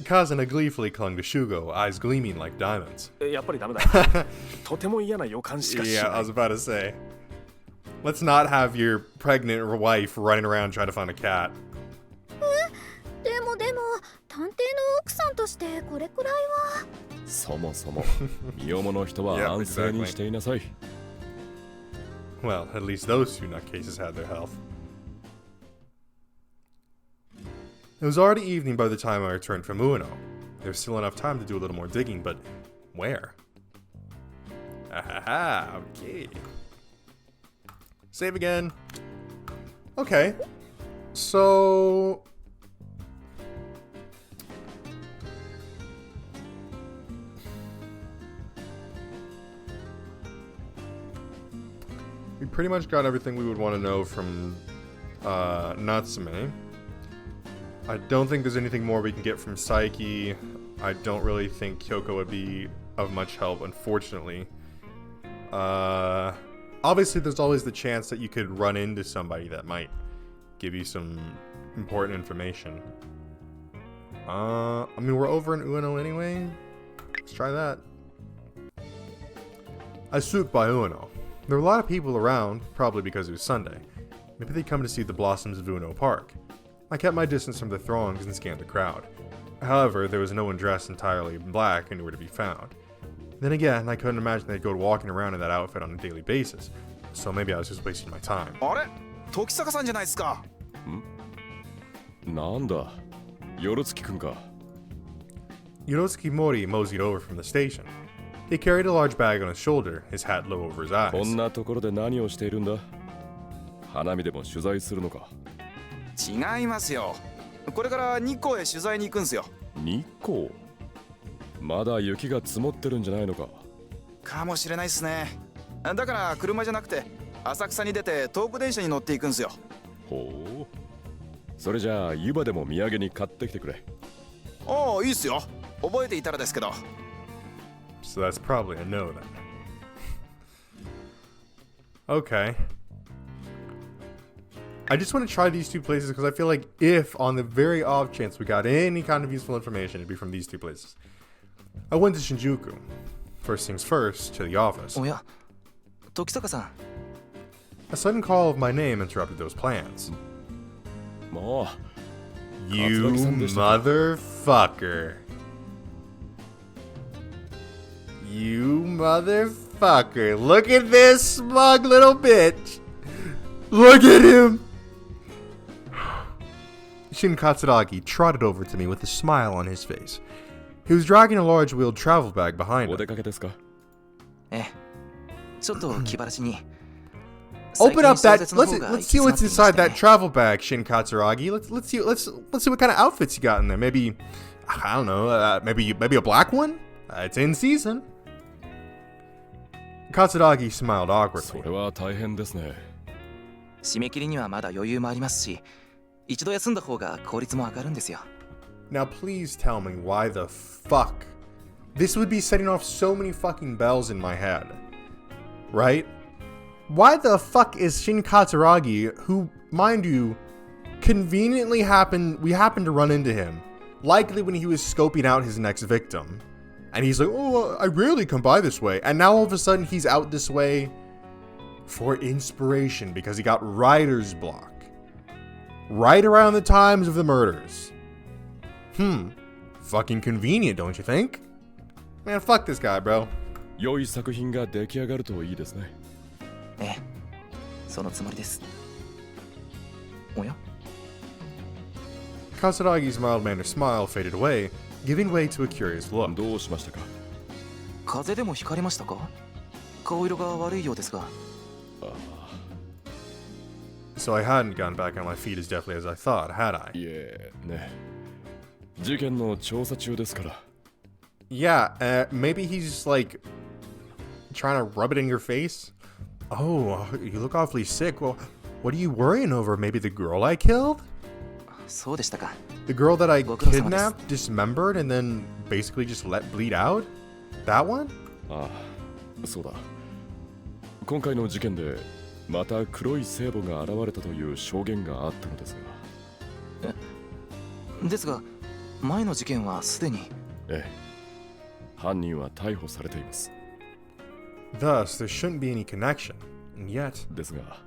？Kazuna gleefully clung to Shugo, eyes gleaming like diamonds. やっぱりダメだ。とても嫌な予感しかしない。Yeah, I was about to say. Let's not have your pregnant wife running around trying to find a cat. でも探偵の奥さんとしてこれくらいは。そもそも身重の人は安静にしていなさい。Well, at least those two nutcases had their health. It was already evening by the time I returned from Ueno. There was still enough time to do a little more digging, but where? Ahaha, okay. Save again. Okay. So... we pretty much got everything we would want to know from Natsume. I don't think there's anything more we can get from Saiki. I don't really think Kyoko would be of much help, unfortunately. Obviously, there's always the chance that you could run into somebody that might give you some important information. I mean, we're over in Ueno anyway. Let's try that. I swooped by Ueno. There were a lot of people around, probably because it was Sunday. Maybe they'd come to see the blossoms of Ueno Park. I kept my distance from the throngs and scanned the crowd. However, there was no one dressed entirely in black anywhere to be found. Then again, I couldn't imagine they'd go walking around in that outfit on a daily basis, so maybe I was just wasting my time. あれ、時坂さんじゃないですか。なんだ、夜月くんか。Yorotsuki Mori moseyed over from the station. He carried a large bag on his shoulder, his hat low over his eyes. こんなところで何をしているんだ？花見でも取材するのか？違いますよ。これから日光へ取材に行くんすよ。日光？まだ雪が積もってるんじゃないのか？かもしれないっすね。だから車じゃなくて浅草に出て東武電車に乗っていくんすよ。ほう。それじゃあ湯葉でも土産に買ってきてくれ。ああ、いいっすよ。覚えていたらですけど。So that's probably a no then. Okay. I just want to try these two places because I feel like if on the very off chance we got any kind of useful information, it'd be from these two places. I went to Shinjuku. First things first, to the office. おや、時坂さん。A sudden call of my name interrupted those plans. もう You motherfucker. You motherfucker. Look at this smug little bitch. Look at him. Shin Katsuragi trotted over to me with a smile on his face. He was dragging a large wheeled travel bag behind お him. 出かけですか？ええ、ちょっと気晴らしに。 Open up that. Let's see what's inside that travel bag, Shin Katsuragi. Let's see what kind of outfits you got in there. Maybe I don't know. Maybe a black one. It's in season. Katsuragi smiled そ awkwardly. れは大変ですね。締め切りにはまだ余裕もありますし、一度休んだ方が効率も上がるんですよ。 Now please tell me why the fuck this would be setting off so many fucking bells in my head, right? Why the fuck is Shin Katsuragi, who, mind you, conveniently we happened to run into him, likely when he was scoping out his next victim. And he's like, oh, I rarely come by this way. And now all of a sudden he's out this way for inspiration because he got writer's block. Right around the times of the murders. Fucking convenient, don't you think? Man, fuck this guy, bro. 良い作品が出来上がるといいですね。ええ、そのつもりです。おや？ Kasuragi's mild-mannered smile faded away, giving way to a curious look. どうしましたか？風邪でもひかれましたか？顔色が悪いようですが。So I hadn't gotten back on my feet as deftly as I thought, had I? いえ、ね。事件の調査中ですから。Yeah, maybe he's like trying to rub it in your face. Oh, you look awfully sick. Well, what are you worrying over? Maybe the girl I killed? そうでしたか。 The girl that I ご苦労様です。 kidnapped, dismembered, and then basically just let bleed out? That one? ああ、そうだ。今回の事件でまた黒い聖母が現れたという証言があったのですが。ですが、前の事件はすでに。ええ。犯人は逮捕されています。Thus, there shouldn't be any connection. And yet... ですが、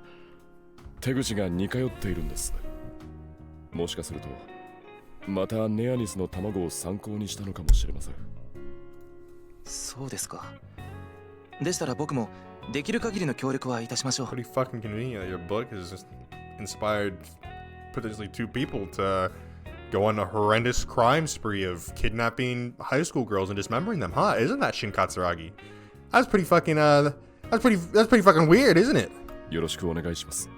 手口が似通っているんです。もしかすると、またネアニスの卵を参考にしたのかもしれません。そうですか。でしたら僕もできる限りの協力はいたしましょう。 Pretty fucking convenient that your book has just inspired potentially two people to go on a horrendous crime spree of kidnapping high school girls and dismembering them, huh? Isn't that Shin Katsuragi? That's pretty fucking that's pretty fucking weird, isn't it? よろしくお願いします。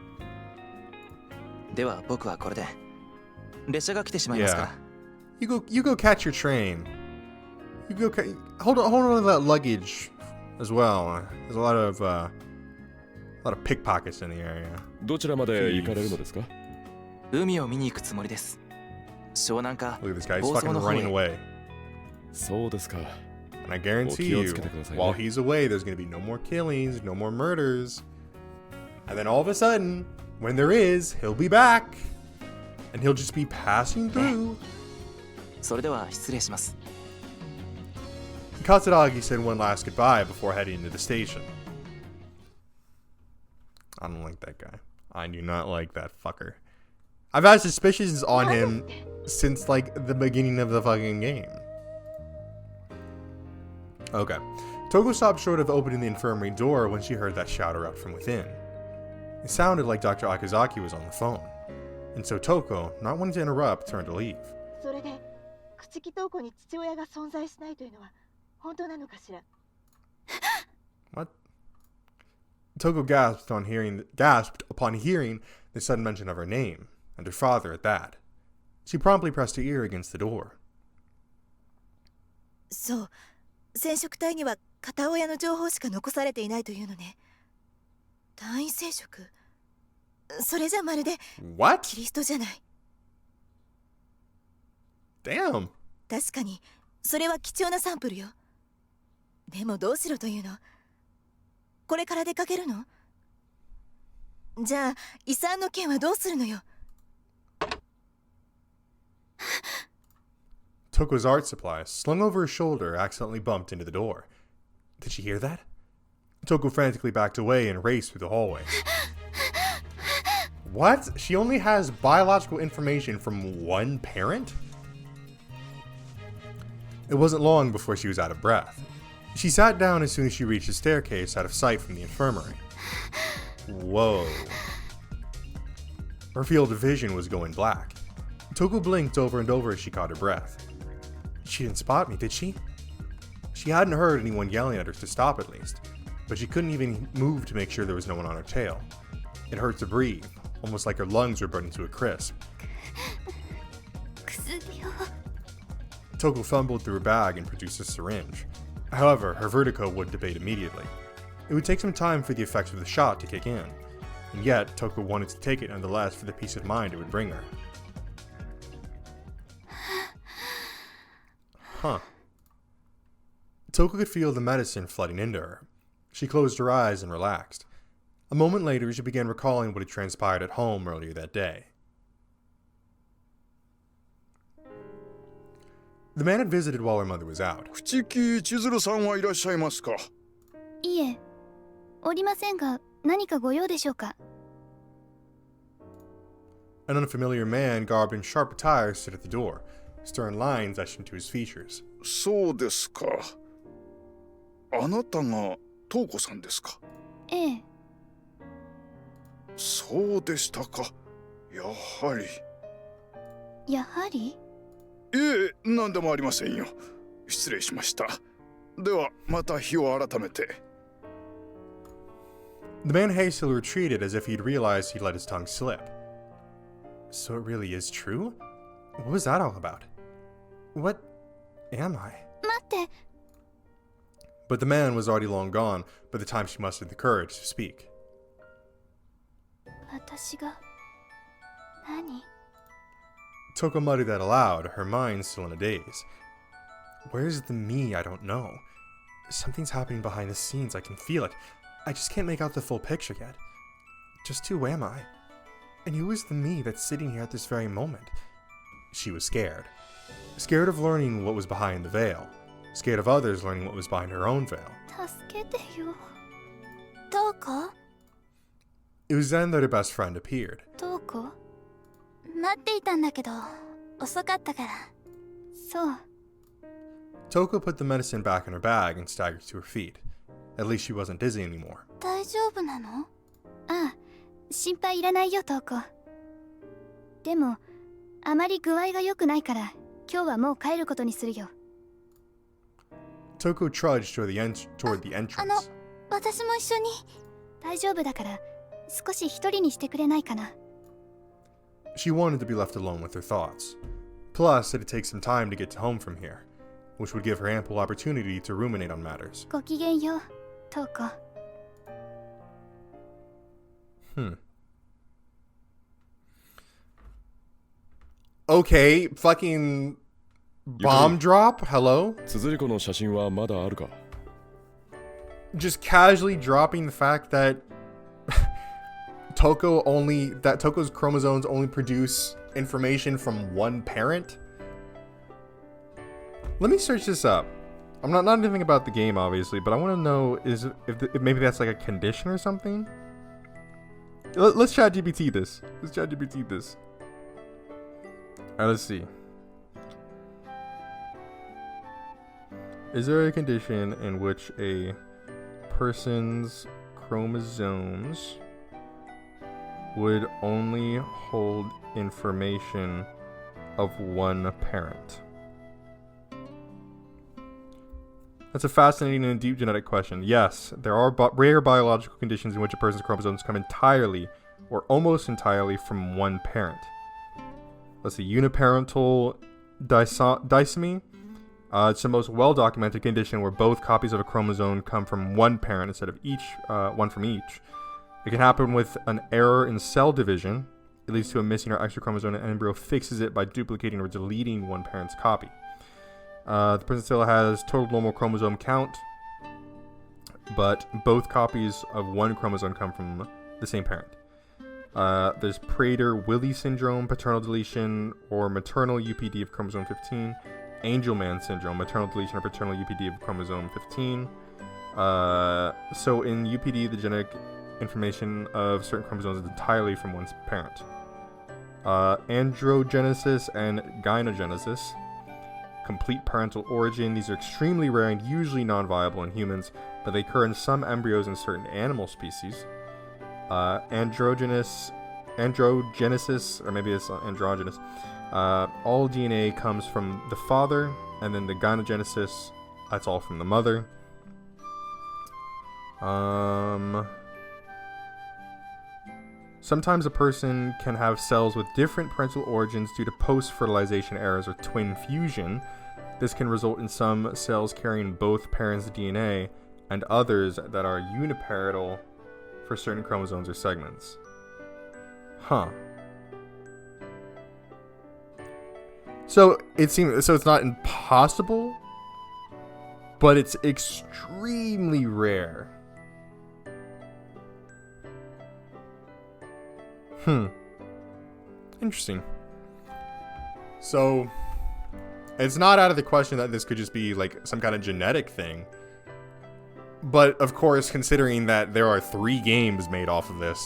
では僕はこれで。列車が来てしまいますから。Yeah. You go catch your train. You go hold on to that luggage as well. There's a lot of pickpockets in the area. どちらまで行かれるのですか？海を見に行くつもりです。湘南か Look at this guy. He's 房総 fucking の方 running へ。 away. そうですか。And I guarantee you, while he's away, there's going to be no more killings, no more murders. And then all of a sudden, when there is, he'll be back. And he'll just be passing through. それでは失礼します。 Katsuragi said one last goodbye before heading into the station. I don't like that guy. I do not like that fucker. I've had suspicions on him since like the beginning of the fucking game. Okay. Toko stopped short of opening the infirmary door when she heard that shout erupt from within. It sounded like Dr. Akazaki was on the phone. And so Toko, not wanting to interrupt, turned to leave. それで朽木東子に父親が存在しないというのは本当なのかしら。 What? Toko gasped upon hearing the sudden mention of her name, and her father at that. She promptly pressed her ear against the door. そう、染色体には片親の情報しか残されていないというのね。単位染色、それじゃまるで What? キリストじゃない。Damn. 確かにそれは貴重なサンプルよ。でもどうしろというの？これから出かけるの？じゃあ遺産の件はどうするのよ。Toko's art supplies, slung over her shoulder, accidentally bumped into the door. Did she hear that? Toko frantically backed away and raced through the hallway. What? She only has biological information from one parent? It wasn't long before she was out of breath. She sat down as soon as she reached the staircase out of sight from the infirmary. Whoa. Her field of vision was going black. Toko blinked over and over as she caught her breath. She didn't spot me, did she? She hadn't heard anyone yelling at her to stop at least, but she couldn't even move to make sure there was no one on her tail. It hurt to breathe, almost like her lungs were burning to a crisp. Toko fumbled through her bag and produced a syringe. However, her vertigo wouldn't abate immediately. It would take some time for the effects of the shot to kick in, and yet Toko wanted to take it nonetheless for the peace of mind it would bring her. Huh. Toko could feel the medicine flooding into her. She closed her eyes and relaxed. A moment later, she began recalling what had transpired at home earlier that day. The man had visited while her mother was out. 朽木千鶴さんはいらっしゃいますか？いえ、おりませんが、何かご用でしょうか？ An unfamiliar man garbed in sharp attire stood at the door, stern lines etched into his features. そうですか。あなたが東子さんですか？ええ。そうでしたか。やはり。やはり？いえ、何でもありませんよ。失礼しました。では、また日を改めて。The man hastily retreated as if he'd realized he'd let his tongue slip. So it really is true? What was that all about? What am I? 待って。But the man was already long gone by the time she mustered the courage to speak. 私が何？ Toko muttered that aloud, her mind still in a daze. Where's the me I don't know? Something's happening behind the scenes, I can feel it. I just can't make out the full picture yet. Just who am I? And who is the me that's sitting here at this very moment? She was scared. Scared of learning what was behind the veil. Scared of others learning what was behind her own veil. 助けてよ。どこ？ It was then that her best friend appeared. どこ？待っていたんだけど、遅かったから。そう。 Toko put the medicine back in her bag and staggered to her feet. At least she wasn't dizzy anymore. 大丈夫なの？ああ、心配いらないよ、トウコ。でも、あまり具合が良くないから、今日はもう帰ることにするよ。Toko trudged toward the entrance. 私も一緒に。大丈夫だから、少し一人にしてくれないかな。She wanted to be left alone with her thoughts. Plus, it'd take some time to get to home from here, which would give her ample opportunity to ruminate on matters. ごきげんよう、トウコ。Okay, fucking bomb drop? Hello? 綴り子の写真はまだあるか？ Just casually dropping the fact that Toko's chromosomes only produce information from one parent? Let me search this up. I'm not anything about the game, obviously, but I want to know if maybe that's like a condition or something. Let's chat GPT this. Alright, let's see. Is there a condition in which a person's chromosomes would only hold information of one parent? That's a fascinating and deep genetic question. Yes, there are rare biological conditions in which a person's chromosomes come entirely or almost entirely from one parent. let's see, uniparental disomy. It's the most well-documented condition where both copies of a chromosome come from one parent instead of one from each. It can happen with an error in cell division. It leads to a missing or extra chromosome, and an embryo fixes it by duplicating or deleting one parent's copy. The person still has total normal chromosome count, but both copies of one chromosome come from the same parent. There's Prader-Willi syndrome, paternal deletion, or maternal UPD of chromosome 15. Angelman syndrome, maternal deletion or paternal UPD of chromosome 15. So in UPD, the genetic information of certain chromosomes is entirely from one's parent. Androgenesis and gynogenesis, complete parental origin. These are extremely rare and usually non-viable in humans, but they occur in some embryos in certain animal species. Androgenesis, or maybe it's androgynous. All DNA comes from the father, and then the gynogenesis, that's all from the mother. Sometimes a person can have cells with different parental origins due to post-fertilization errors or twin fusion. This can result in some cells carrying both parents' DNA and others that are uniparental for certain chromosomes or segments. Huh. So it's not impossible, but it's extremely rare. Interesting. So it's not out of the question that this could just be like some kind of genetic thing. But of course, considering that there are 3 games made off of this,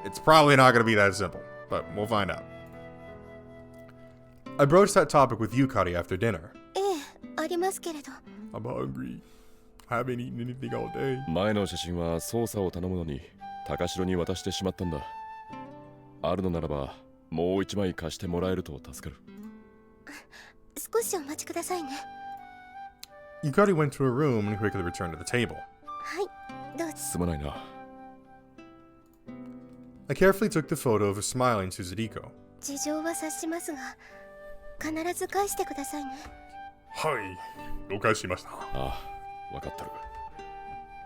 it's probably not going to be that simple. But we'll find out. I broached that topic with Yukari after dinner. I'm hungry. I haven't eaten anything all day. 前の写真は操作を頼むのに高城に渡してしまったんだ。あるのならばもう1枚貸してもらえると助かる。少しお待ちくださいね。Yukari went to her room and quickly returned to the table. はい、どうぞ。すまないな。I carefully took the photo of a smiling Suzuriko. 事情は察しますが、必ず返してくださいね。はい、了解しました。ああ、わかってる。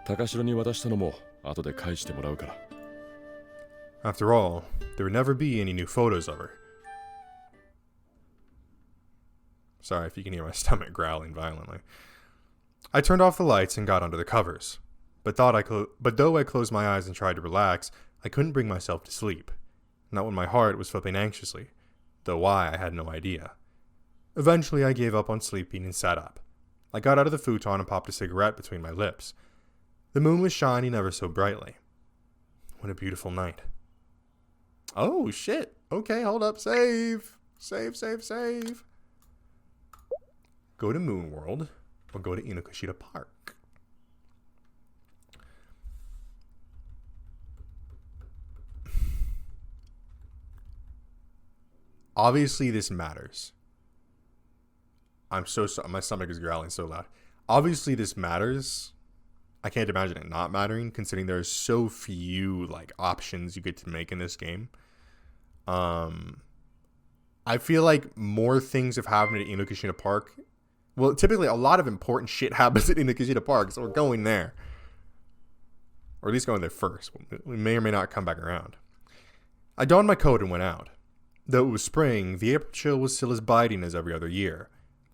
高城に渡したのも後で返してもらうから。After all, there would never be any new photos of her. Sorry if you can hear my stomach growling violently. I turned off the lights and got under the covers. But though I closed my eyes and tried to relax, I couldn't bring myself to sleep. Not when my heart was flipping anxiously, though why I had no idea. Eventually I gave up on sleeping and sat up. I got out of the futon and popped a cigarette between my lips. The moon was shining ever so brightly. What a beautiful night. Oh shit. Okay, hold up. Save. Save. Go to Moon World or go to Inokashira Park. Obviously this matters. I'm so sorry. My stomach is growling so loud. Obviously this matters. I can't imagine it not mattering, considering there are so few like options you get to make in this game. I feel like more things have happened at Inokashira Park. Well, typically a lot of important shit happens at Inokashira Park, so we're going there. Or at least going there first. We may or may not come back around. I donned my coat and went out. Though it was spring, the April chill was still as biting as every other year.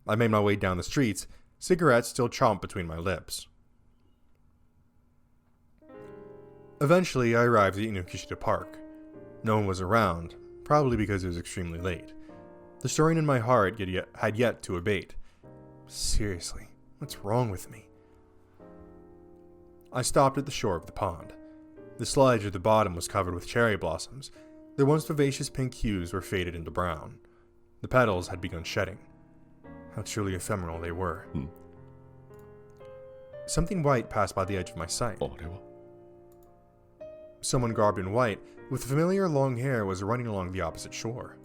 I made my way down the streets, cigarettes still chomped between my lips. Eventually, I arrived at Inokashira Park. No one was around, probably because it was extremely late. The stirring in my heart had yet to abate. Seriously, what's wrong with me? I stopped at the shore of the pond. The sludge at the bottom was covered with cherry blossoms. Their once vivacious pink hues were faded into brown. The petals had begun shedding. How truly ephemeral they were. Something white passed by the edge of my sight. Someone garbed in white, with familiar long hair, was running along the opposite shore.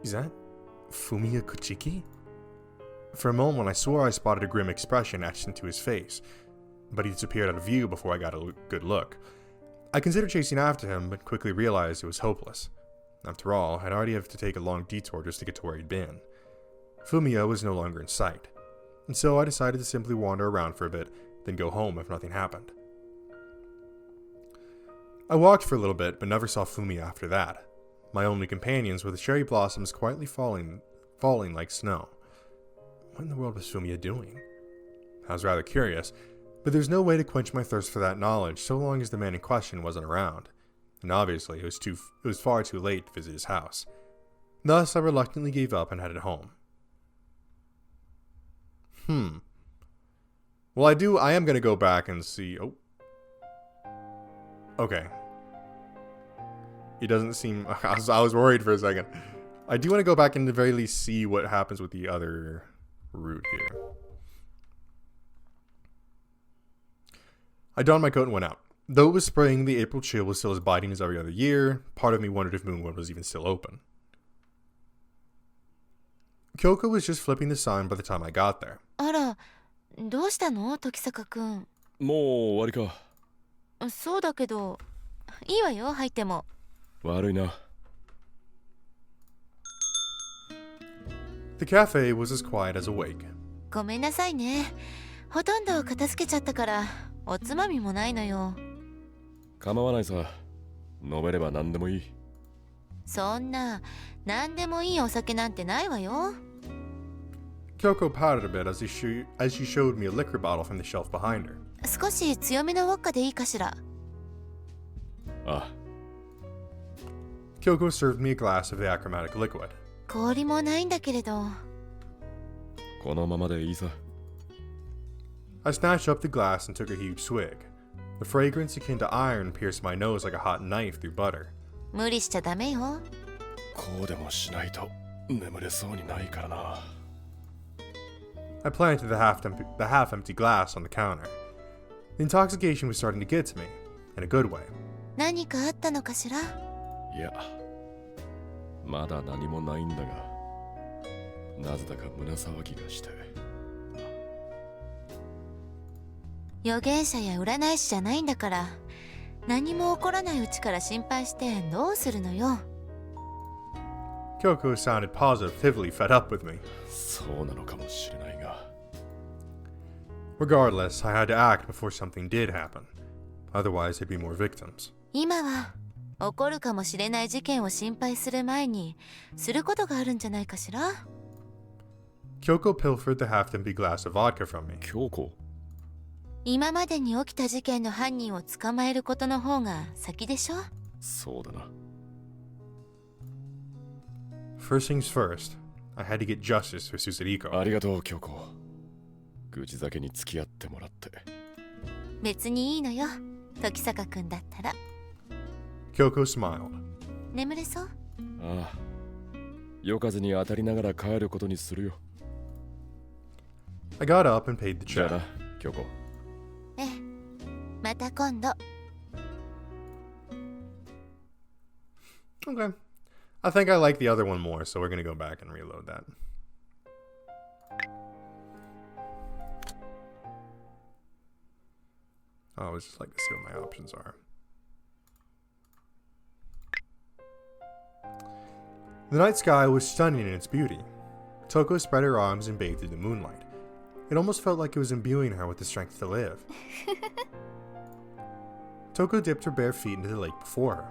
Is that Fumiya Kuchiki? For a moment I swore I spotted a grim expression etched into his face, but he disappeared out of view before I got a good look. I considered chasing after him, but quickly realized it was hopeless. After all, I'd already have to take a long detour just to get to where he'd been. Fumiya was no longer in sight, and so I decided to simply wander around for a bit, then go home if nothing happened. I walked for a little bit, but never saw Fumiya after that. My only companions were the cherry blossoms quietly falling like snow. What in the world was Fumiya doing? I was rather curious, but there's no way to quench my thirst for that knowledge so long as the man in question wasn't around, and obviously it was far too late to visit his house. Thus, I reluctantly gave up and headed home. Well, I am going to go back and see... Oh. Okay. He doesn't seem... I was worried for a second. I do want to go back and at the very least see what happens with the other route here. I donned my coat and went out. Though it was spring, the April chill was still as biting as every other year. Part of me wondered if Moonwood was even still open. Kyoko was just flipping the sign by the time I got there. あら、どうしたの時坂くん。もう終わりか。そうだけど、いいわよ、入っても。悪いな。The cafe was as quiet as a wake. ごめんなさいね。ほとんど片付けちゃったから、おつまみもないのよ。構わないさ。飲めれば何でもいい。そんな、何でもいいお酒なんてないわよ。Kyoko pouted a bit as she showed me a liquor bottle from the shelf behind her. 少し強めのウォッカでいいかしら。あ。Kyoko served me a glass of the achromatic liquid. 氷もないんだけれど。このままでいいさ。I snatched up the glass and took a huge swig. The fragrance akin to iron pierced my nose like a hot knife through butter. 無理しちゃダメよ。こうでもしないと眠れそうにないからな。I planted the half-empty glass on the counter. The intoxication was starting to get to me, in a good way. 何かあったのかしら？いや、まだ何もないんだが、なぜだか胸騒ぎがして。預言者や占い師じゃないんだから、何も起こらないうちから心配してどうするのよ。Kyoko sounded positively fed up with me. そうなのかもしれないが。Regardless, I had to act before something did happen. Otherwise, there'd be more victims. 今は起こるかもしれない事件を心配する前にすることがあるんじゃないかしら。Kyoko pilfered the half-empty glass of vodka from me. 京子？今までに起きた事件の犯人を捕まえることの方が先でしょ。そうだな。First things first, I had to get justice for Susuriko. ありがとう、京子。愚痴酒に付き合ってもらって。別にいいのよ、時坂くんだったら。Kyoko smiled. 眠れそう？ああ。夜風に当たりながら帰ることにするよ。I got up and paid the じゃあ check. な、京子。ええ、また今度。Okay. I think I like the other one more, so we're gonna go back and reload that. I always just like to see what my options are. The night sky was stunning in its beauty. Toko spread her arms and bathed in the moonlight. It almost felt like it was imbuing her with the strength to live. Toko dipped her bare feet into the lake before her.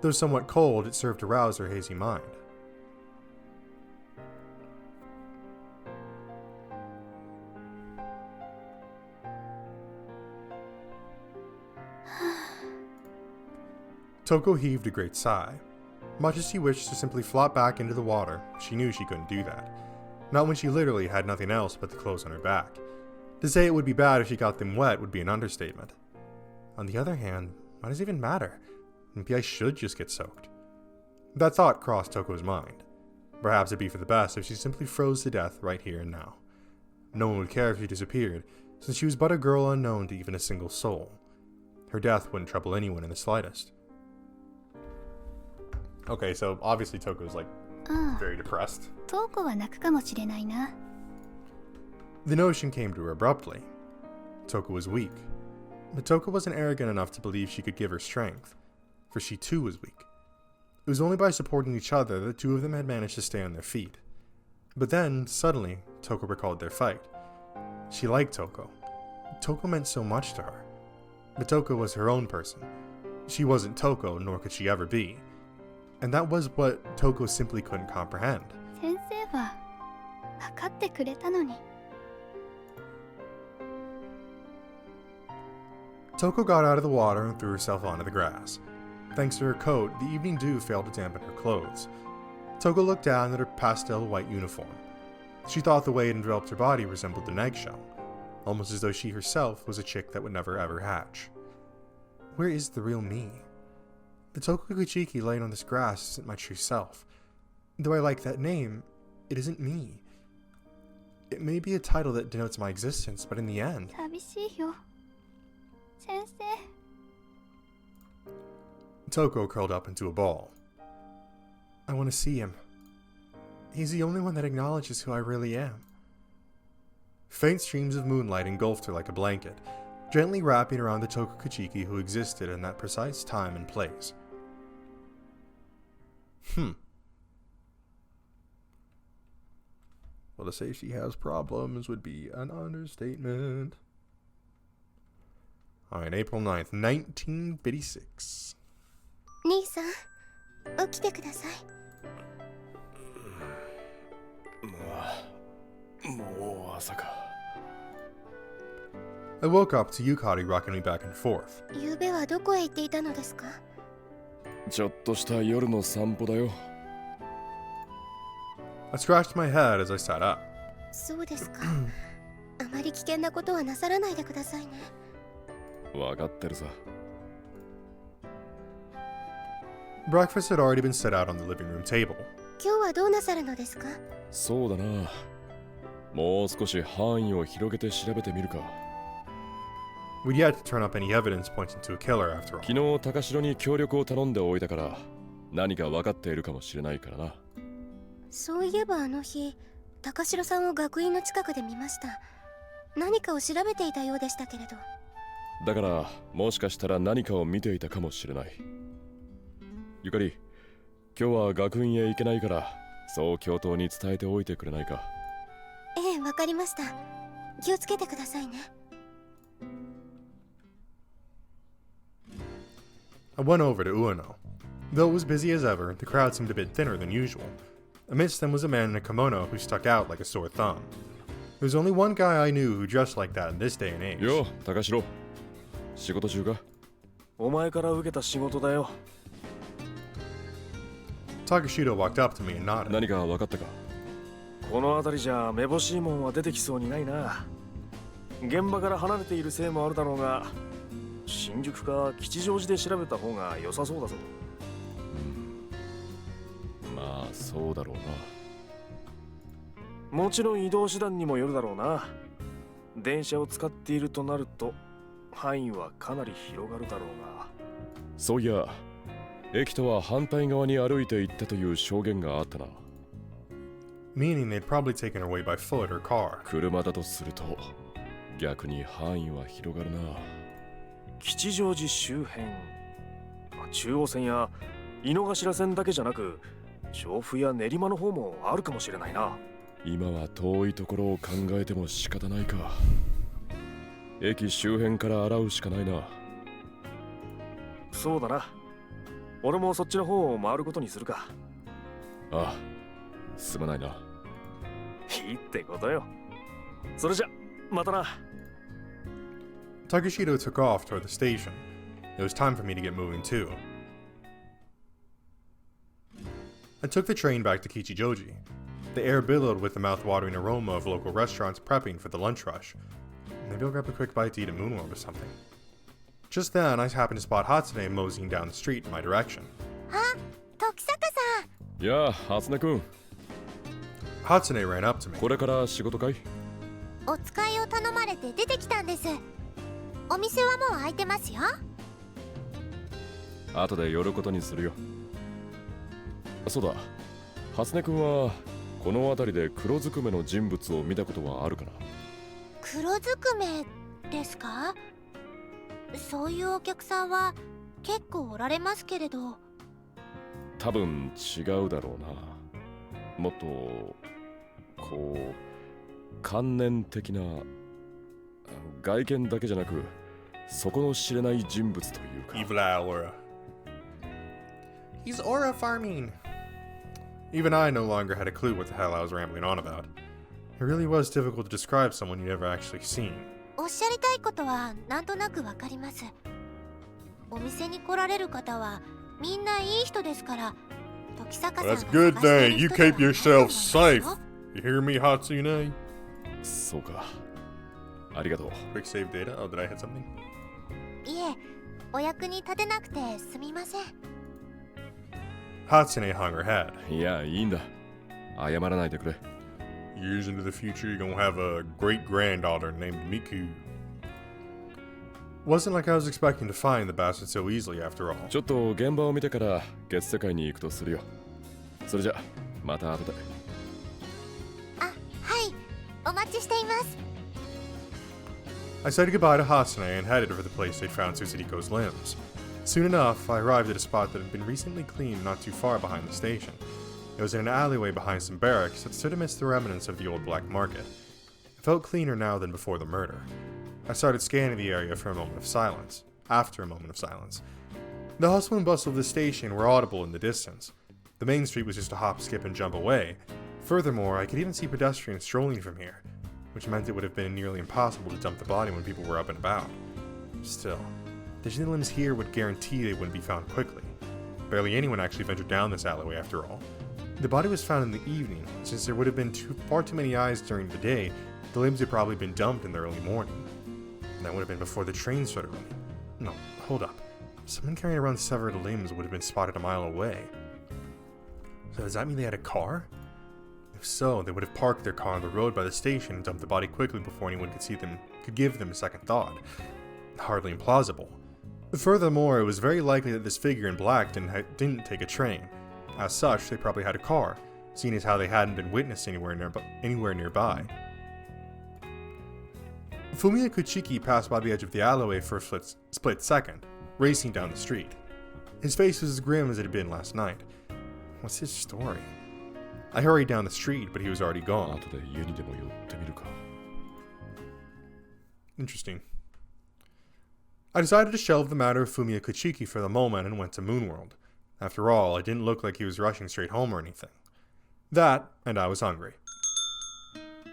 Though somewhat cold, it served to rouse her hazy mind. Toko heaved a great sigh. Much as she wished to simply flop back into the water, she knew she couldn't do that. Not when she literally had nothing else but the clothes on her back. To say it would be bad if she got them wet would be an understatement. On the other hand, why does it even matter? Maybe I should just get soaked. That thought crossed Toko's mind. Perhaps it'd be for the best if she simply froze to death right here and now. No one would care if she disappeared, since she was but a girl unknown to even a single soul. Her death wouldn't trouble anyone in the slightest. Okay, so obviously Toko's like very depressed. The notion came to her abruptly. Toko was weak. But Toko wasn't arrogant enough to believe she could give her strength, for she too was weak. It was only by supporting each other that the two of them had managed to stay on their feet. But then, suddenly, Toko recalled their fight. She liked Toko. Toko meant so much to her. But Toko was her own person. She wasn't Toko, nor could she ever be. And that was what Toko simply couldn't comprehend. 先生は分かってくれたのに。Toko got out of the water and threw herself onto the grass. Thanks to her coat, the evening dew failed to dampen her clothes. Toko looked down at her pastel white uniform. She thought the way it enveloped her body resembled an eggshell, almost as though she herself was a chick that would never ever hatch. Where is the real me? The Toko Kuchiki laying on this grass isn't my true self. Though I like that name, it isn't me. It may be a title that denotes my existence, but in the end... 寂しいよ。先生。 Toko curled up into a ball. I want to see him. He's the only one that acknowledges who I really am. Faint streams of moonlight engulfed her like a blanket, gently wrapping around the Toko Kuchiki who existed in that precise time and place. Well, to say she has problems would be an understatement. Alright, April 9th, 1956. 兄さん、起きてください。もう朝か。I woke up to Yukari rocking me back and forth. 昨べはどこへ行っていたのですか？ちょっとした夜の散歩だよ。I scratched my head as I sat up. そうですか。あまり危険なことはなさらないでくださいね。わかってるさ。Breakfast had already been set out on the living room table. 今日はどうなさるのですか？そうだな。もう少し範囲を広げて調べてみるか。We'd yet to turn up any evidence pointing to a killer after all. 昨日高城に協力を頼んでおいたから何か分かっているかもしれないからな。そういえばあの日、高城さんを学院の近くで見ました。何かを調べていたようでしたけれど。だからもしかしたら何かを見ていたかもしれない。ゆかり、今日は学院へ行けないからそう教頭に伝えておいてくれないか。ええ、わかりました。気をつけてくださいね。I went over to Ueno. Though it was busy as ever, the crowd seemed a bit thinner than usual. Amidst them was a man in a kimono who stuck out like a sore thumb. There's only one guy I knew who dressed like that in this day and age. よ、高城。仕事中か？お前から受けた仕事だよ。Takashito walked up to me and nodded. 何か分かったか？この辺りじゃめぼしいもんは出てきそうにないな。現場から離れているせいもあるだろうが、新宿か吉祥寺で調べた方が良さそうだぞ。まあそうだろうな。もちろん移動手段にもよるだろうな。電車を使っているとなると範囲はかなり広がるだろうが。そういや、駅とは反対側に歩いて行ったという証言があったな。Meaning they'd probably taken her away by foot or car. 車だとすると逆に範囲は広がるな。吉祥寺周辺、中央線や井の頭線だけじゃなく調布や練馬の方もあるかもしれないな。今は遠いところを考えても仕方ないか。駅周辺から洗うしかないな。そうだな。俺もそっちの方を回ることにするか。ああ、すまないな。いいってことよ。それじゃまたな。Takashito took off toward the station. It was time for me to get moving too. I took the train back to Kichijoji. The air billowed with the mouth-watering aroma of local restaurants prepping for the lunch rush. Maybe I'll grab a quick bite to eat at Moonworld or something. Just then, I happened to spot Hatsune moseying down the street in my direction. あ、時坂さん。やあ、初音くん。Hatsune ran up to me. これから仕事かい？お使いを頼まれて出てきたんです。お店はもう開いてますよ。後で寄ることにするよ。そうだ、初音くんはこの辺りで黒ずくめの人物を見たことはあるかな？黒ずくめですか？そういうお客さんは結構おられますけれど。多分違うだろうな。もっとこう観念的な、外見だけじゃなく底の知れない人物というか。 Evil aura. He's aura farming. Even I no longer had a clue what the hell I was rambling on about. It really was difficult to describe someone you'd never actually seen. おっしゃりたいことはなんとなくわかります。お店に来られる方はみんないい人ですから、時坂さんが That's good 探して thing. いる You 人では keep ないと思い yourself ますよ。 safe. You hear me, Hatsune? そうか。ありがとう。 Quick save data. Oh, did I hit something? いえ、お役に立てなくてすみません。Hatsune hung her head. いや、いいんだ。謝らないでくれ。Years into the future, you're gonna have a great granddaughter named Miku. Wasn't like I was expecting to find the bastard so easily after all. ちょっと現場を見てから月世界に行くとするよ。それじゃ、また後で。あ、はい、お待ちしています。I said goodbye to Hatsune and headed for the place they'd found Tsuchiriko's limbs. Soon enough, I arrived at a spot that had been recently cleaned not too far behind the station. It was in an alleyway behind some barracks that stood amidst the remnants of the old black market. It felt cleaner now than before the murder. I started scanning the area for a moment of silence. After a moment of silence. The hustle and bustle of the station were audible in the distance. The main street was just a hop, skip, and jump away. Furthermore, I could even see pedestrians strolling from here, which meant it would have been nearly impossible to dump the body when people were up and about. Still, the limbs here would guarantee they wouldn't be found quickly. Barely anyone actually ventured down this alleyway after all. The body was found in the evening. Since there would have been far too many eyes during the day, the limbs had probably been dumped in the early morning. And that would have been before the train started running. No, hold up. Someone carrying around severed limbs would have been spotted a mile away. So does that mean they had a car? If so, they would have parked their car on the road by the station and dumped the body quickly before anyone could give them a second thought. Hardly implausible. Furthermore, it was very likely that this figure in black didn't take a train. As such, they probably had a car, seeing as how they hadn't been witnessed anywhere nearby. Fumiya Kuchiki passed by the edge of the alleyway for a split second, racing down the street. His face was as grim as it had been last night. What's his story? I hurried down the street, but he was already gone. Interesting. I decided to shelve the matter of Fumiya Kuchiki for the moment and went to Moonworld. After all, it didn't look like he was rushing straight home or anything. That, and I was hungry.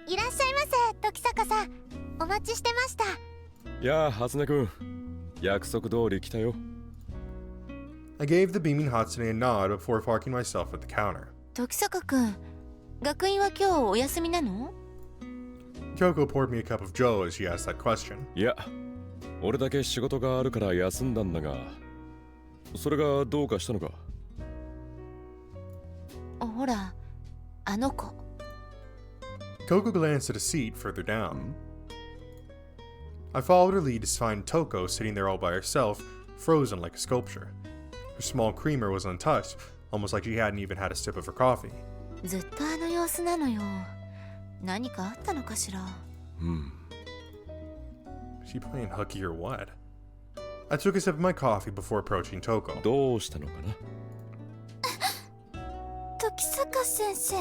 いらっしゃいませ、時坂さん。お待ちしてました。やあ、初音くん。約束通り来たよ。I gave the beaming Hatsune a nod before parking myself at the counter. 時坂くん、学院は今日お休みなの？ Kyoko poured me a cup of joe as she asked that question. いや、俺だけ仕事があるから休んだんだが、それがどうかしたのか？ほら、あの子。Kyoko glanced at a seat further down. I followed her lead to find Toko sitting there all by herself, frozen like a sculpture. Her small creamer was untouched, almost like she hadn't even had a sip of her coffee. ずっとあの様子なのよ。何かあったのかしら。She playing hooky or what? I took a sip of my coffee before approaching Toko. どうしたのかな？時坂先生。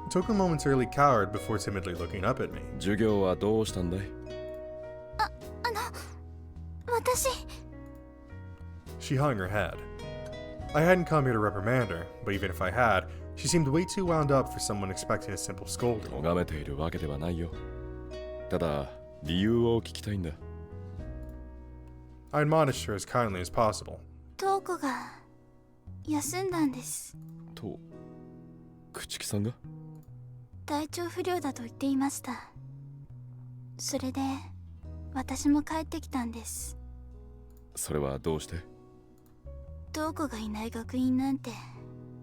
Toko momentarily cowered before timidly looking up at me. 授業はどうしたんだい？私。She hung her head. I hadn't come here to reprimand her, but even if I had, she seemed way too wound up for someone expecting a simple scolding. 咎めているわけではないよ。ただ、理由を聞きたいんだ。I admonished her as kindly as possible. トーコが休んだんです。と、朽木さんが？体調不良だと言っていました。それで私も帰ってきたんです。それはどうして？トーコがいない学院なんて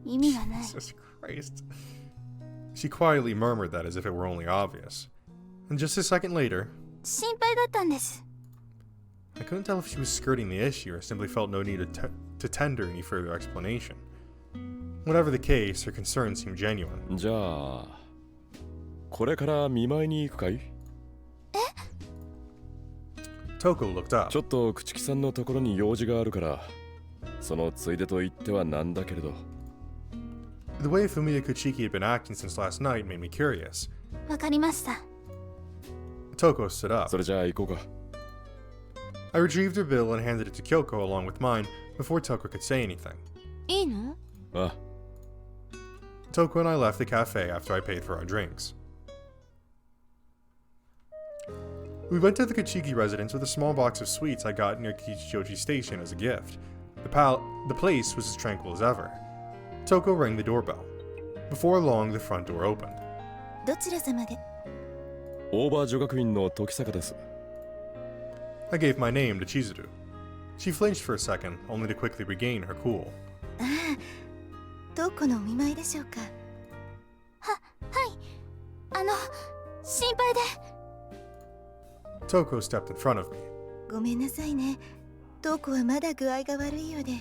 意味がない。Jesus Christ. She quietly murmured that as if it were only obvious. And just a second later, 心配だったんです。I couldn't tell if she was skirting the issue or simply felt no need to tender any further explanation. Whatever the case, her concern seemed genuine. じゃあ、これから見舞いに行くかい？Toko looked up. ちょっと朽木さんのところに用事があるから、そのついでと言ってはなんだけれど。The way Fumiya Kuchiki had been acting since last night made me curious. わかりました。 Toko stood up. それじゃあ行こうか。I retrieved her bill and handed it to Kyoko along with mine before Toko could say anything. いいの？ああ、 Toko and I left the cafe after I paid for our drinks. We went to the Kuchiki residence with a small box of sweets I got near Kichijoji Station as a gift. The place was as tranquil as ever. Toko rang the doorbell. Before long, the front door opened. どちら様で？オーバー女学院の時坂です。 I gave my name to Chizuru. She flinched for a second, only to quickly regain her cool. ああ、どこのお見舞いでしょうか？はい。心配で。 Toko stepped in front of me. ごめんなさいね。トーコはまだ具合が悪いようで、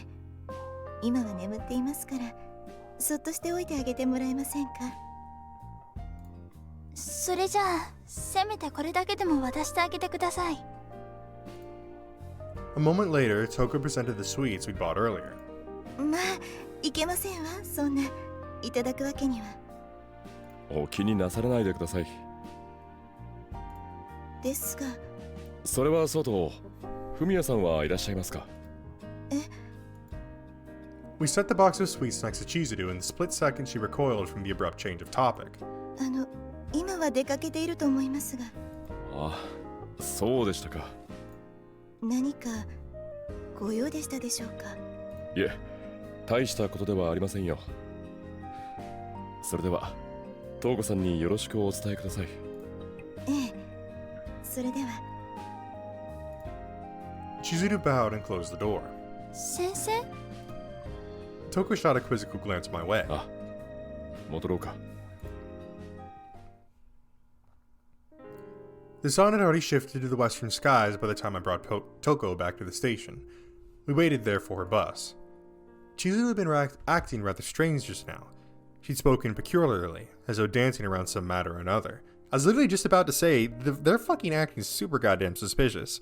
今は眠っていますから、そっとしておいてあげてもらえませんか？それじゃあ、せめてこれだけでも渡してあげてください。A moment later, Toko presented the sweets we'd bought earlier. まあ、いけませんわ、そんな。いただくわけには。お気になさらないでください。ですが。それはそうと、フミヤさんはいらっしゃいますか？え？ We set the box of sweets next to Chizuru in the split second she recoiled from the abrupt change of topic. 今は出かけていると思いますが。ああ、そうでしたか。何かご用でしたでしょうか？いえ、大したことではありませんよ。それでは、東子さんによろしくお伝えください。ええ、それでは。Chizuru bowed and closed the door. 先生？ Toko shot a quizzical glance my way. あ、戻ろうか。The sun had already shifted to the western skies by the time I brought Toko back to the station. We waited there for her bus. Chizuru had been acting rather strange just now. She'd spoken peculiarly, as though dancing around some matter or another. I was literally just about to say, they're fucking acting super goddamn suspicious.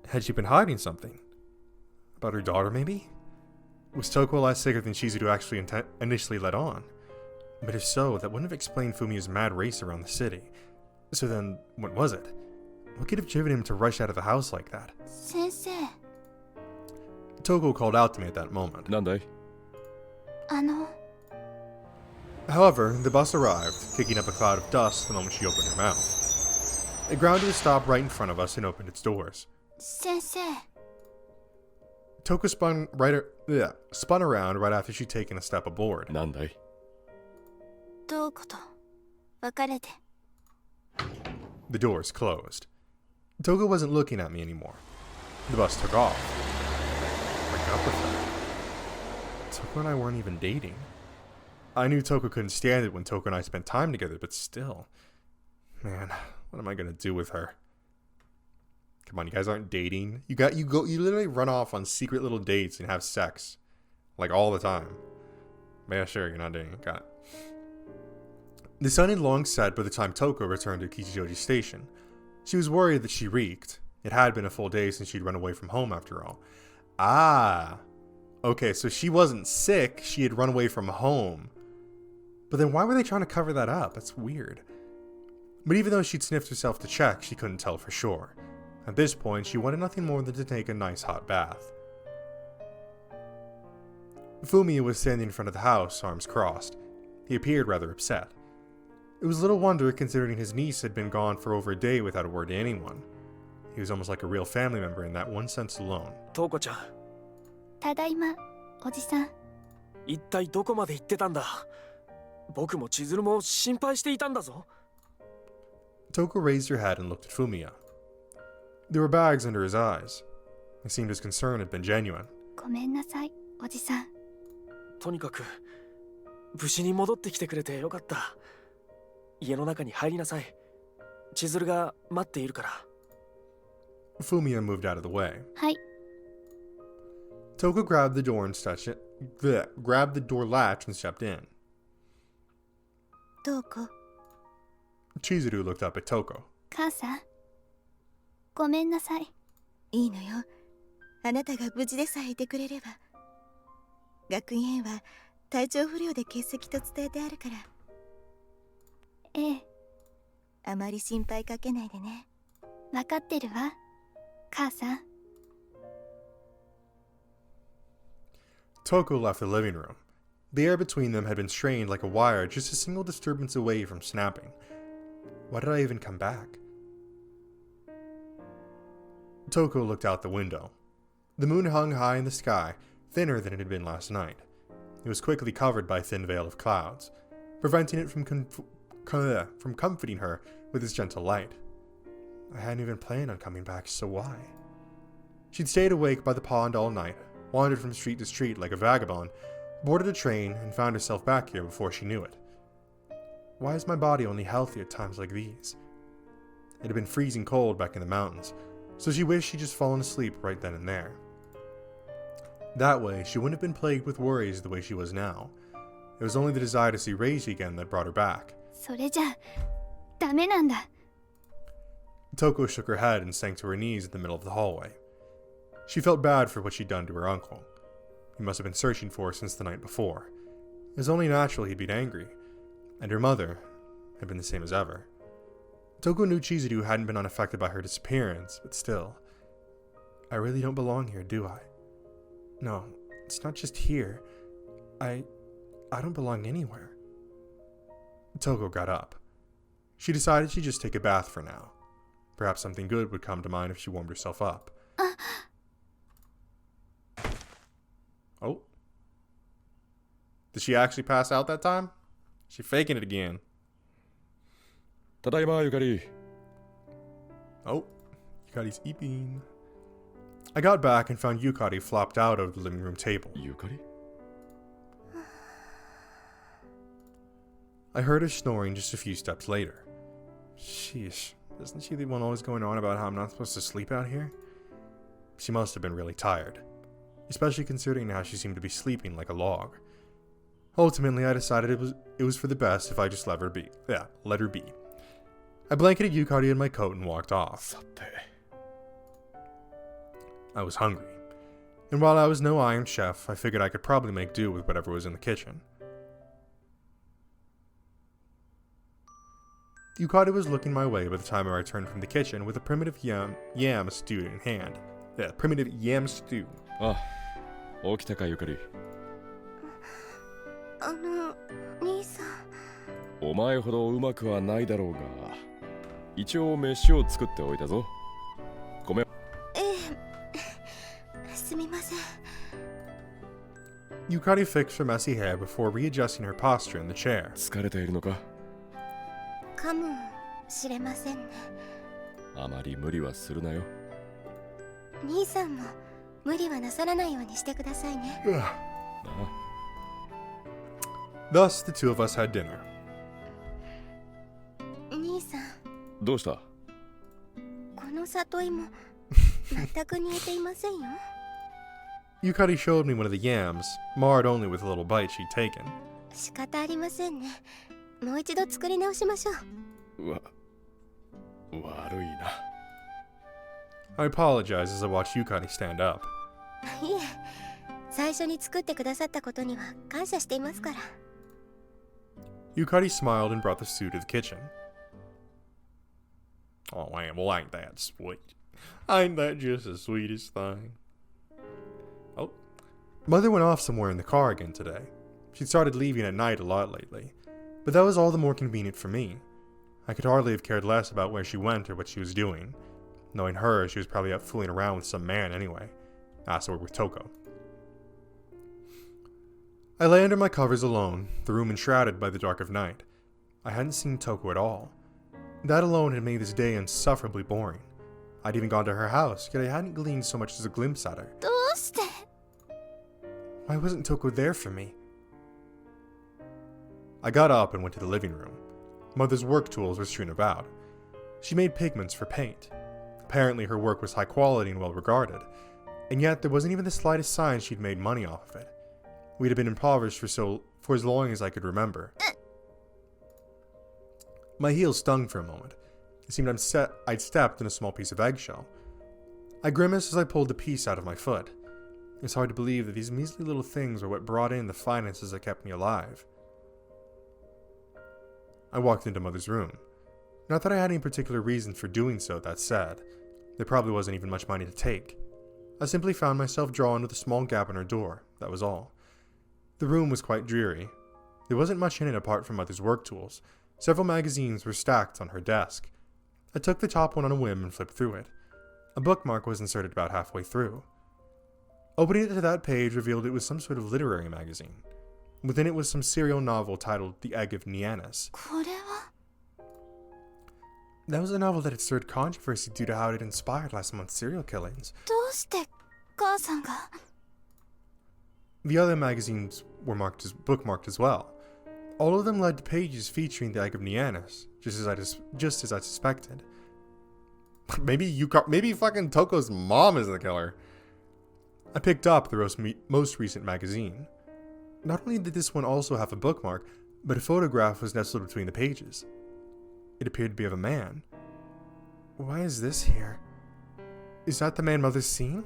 Had she been hiding something? About her daughter, maybe? Was Toko a lot sicker than Chizuru actually initially let on? But if so, that wouldn't have explained Fumiya's mad race around the city. So then, what was it? What could have driven him to rush out of the house like that? 先生。 Toko called out to me at that moment. なんだい？ However, the bus arrived, kicking up a cloud of dust the moment she opened her mouth. It ground to a stop right in front of us and opened its doors. 先生。 Toko spun around right after she'd taken a step aboard. なんだい？どうこと別れて。 The doors closed. Toko wasn't looking at me anymore. The bus took off. Break up with her. Toko and I weren't even dating. I knew Toko couldn't stand it when Toko and I spent time together, but still. Man, what am I gonna do with her? Come on, you guys aren't dating. You literally run off on secret little dates and have sex. Like all the time. But yeah, sure, you're not dating. Got it. The sun had long set by the time Toko returned to Kichijoji Station. She was worried that she reeked. It had been a full day since she'd run away from home after all. Ah. Okay, so she wasn't sick, she had run away from home. But then why were they trying to cover that up? That's weird. But even though she'd sniffed herself to check, she couldn't tell for sure. At this point, she wanted nothing more than to take a nice hot bath. Fumiya was standing in front of the house, arms crossed. He appeared rather upset. It was little wonder considering his niece had been gone for over a day without a word to anyone. He was almost like a real family member in that one sense alone. トウコちゃん。ただいま、おじさん。一体どこまで行ってたんだ？僕も千鶴も心配していたんだぞ。Toko raised her head and looked at Fumiya. There were bags under his eyes. It seemed his concern had been genuine. ごめんなさい、おじさん。とにかく無事に戻ってきてくれてよかった。家の中に入りなさい。千鶴が待っているから。Fumiya moved out of the way. はい。 Toko grabbed the door latch and stepped in. どうこ？ Chizuru looked up at Toko. 母さん。ごめんなさい。いいのよ。あなたが無事でさえいてくれれば。学院へは体調不良で欠席と伝えてあるから。ええ、あまり心配かけないでね。分かってるわ、母さん。Toko left the living room. The air between them had been strained like a wire just a single disturbance away from snapping. Why did I even come back? Toko looked out the window. The moon hung high in the sky, thinner than it had been last night. It was quickly covered by a thin veil of clouds, preventing it from comforting her with its gentle light. I hadn't even planned on coming back, so why? She'd stayed awake by the pond all night, wandered from street to street like a vagabond, boarded a train, and found herself back here before she knew it. Why is my body only healthy at times like these? It had been freezing cold back in the mountains, so she wished she'd just fallen asleep right then and there. That way, she wouldn't have been plagued with worries the way she was now. It was only the desire to see Reiji again that brought her back. それじゃダメなんだ。 Toko shook her head and sank to her knees in the middle of the hallway. She felt bad for what she'd done to her uncle. He must have been searching for her since the night before. It was only natural he'd been angry. And her mother had been the same as ever. Toko knew Chizuru hadn't been unaffected by her disappearance, but still. I really don't belong here, do I? No, it's not just here. I don't belong anywhere. Toko got up. She decided she'd just take a bath for now. Perhaps something good would come to mind if she warmed herself up. Oh. Did she actually pass out that time? She faking it again. Tadaima, Yukari. Oh, Yukari's eating. I got back and found Yukari flopped out of the living room table. Yukari? I heard her snoring just a few steps later. Sheesh, isn't she the one always going on about how I'm not supposed to sleep out here? She must have been really tired, especially considering how she seemed to be sleeping like a log. Ultimately, I decided it was for the best if I just let her be. Yeah, let her be. I blanketed Yukari in my coat and walked off. I was hungry, and while I was no Iron Chef, I figured I could probably make do with whatever was in the kitchen. Yukari was looking my way by the time I returned from the kitchen with a primitive yam stew in hand. Yeah, primitive yam stew. Ah, 起きたか、Yukari. 兄さん。お前ほどうまくはないだろうが、一応飯を作っておいたぞ。ごめん。すみません。Yukari fixed her messy hair before readjusting her posture in the chair. 疲れているのか？かもしれませんね。あまり無理はするなよ。兄さんも無理はなさらないようにしてくださいね。Thus, the two of us had dinner. 兄さん。どうした？この里芋、全く煮えていませんよ。Yukari showed me one of the yams, marred only with a little bite she'd taken. 仕方ありませんね。もう一度作り直しましょう。悪いな。I apologized as I watched Yukari stand up. いえ、最初に作ってくださったことには感謝していますから。Yukari smiled and brought the stew to the kitchen. Oh, man, well, ain't that sweet? Ain't that just the sweetest thing? Oh, Mother went off somewhere in the car again today. She'd started leaving at night a lot lately, but that was all the more convenient for me. I could hardly have cared less about where she went or what she was doing. Knowing her, she was probably out fooling around with some man anyway. So with Toko. I lay under my covers alone, the room enshrouded by the dark of night. I hadn't seen Toko at all. That alone had made this day insufferably boring. I'd even gone to her house, yet I hadn't gleaned so much as a glimpse at her. どうして？ Why wasn't Toko there for me? I got up and went to the living room. Mother's work tools were strewn about. She made pigments for paint. Apparently her work was high quality and well regarded, and yet there wasn't even the slightest sign she'd made money off of it. We'd have been impoverished for as long as I could remember. My heel stung for a moment. It seemed I'd stepped in a small piece of eggshell. I grimaced as I pulled the piece out of my foot. It's hard to believe that these measly little things were what brought in the finances that kept me alive. I walked into Mother's room. Not that I had any particular reason for doing so, that said. There probably wasn't even much money to take. I simply found myself drawn with a small gap in her door, that was all. The room was quite dreary. There wasn't much in it apart from Mother's work tools. Several magazines were stacked on her desk. I took the top one on a whim and flipped through it. A bookmark was inserted about halfway through. Opening it to that page revealed it was some sort of literary magazine. Within it was some serial novel titled The Egg of Nianus. これは That was a novel that had stirred controversy due to how it inspired last month's serial killings. どうして母さんが The other magazines were bookmarked as well. All of them led to pages featuring the Egg of Nianus, just as I suspected. Maybe fucking Toko's mom is the killer. I picked up the most recent magazine. Not only did this one also have a bookmark, but a photograph was nestled between the pages. It appeared to be of a man. Why is this here? Is that the man Mother's seen?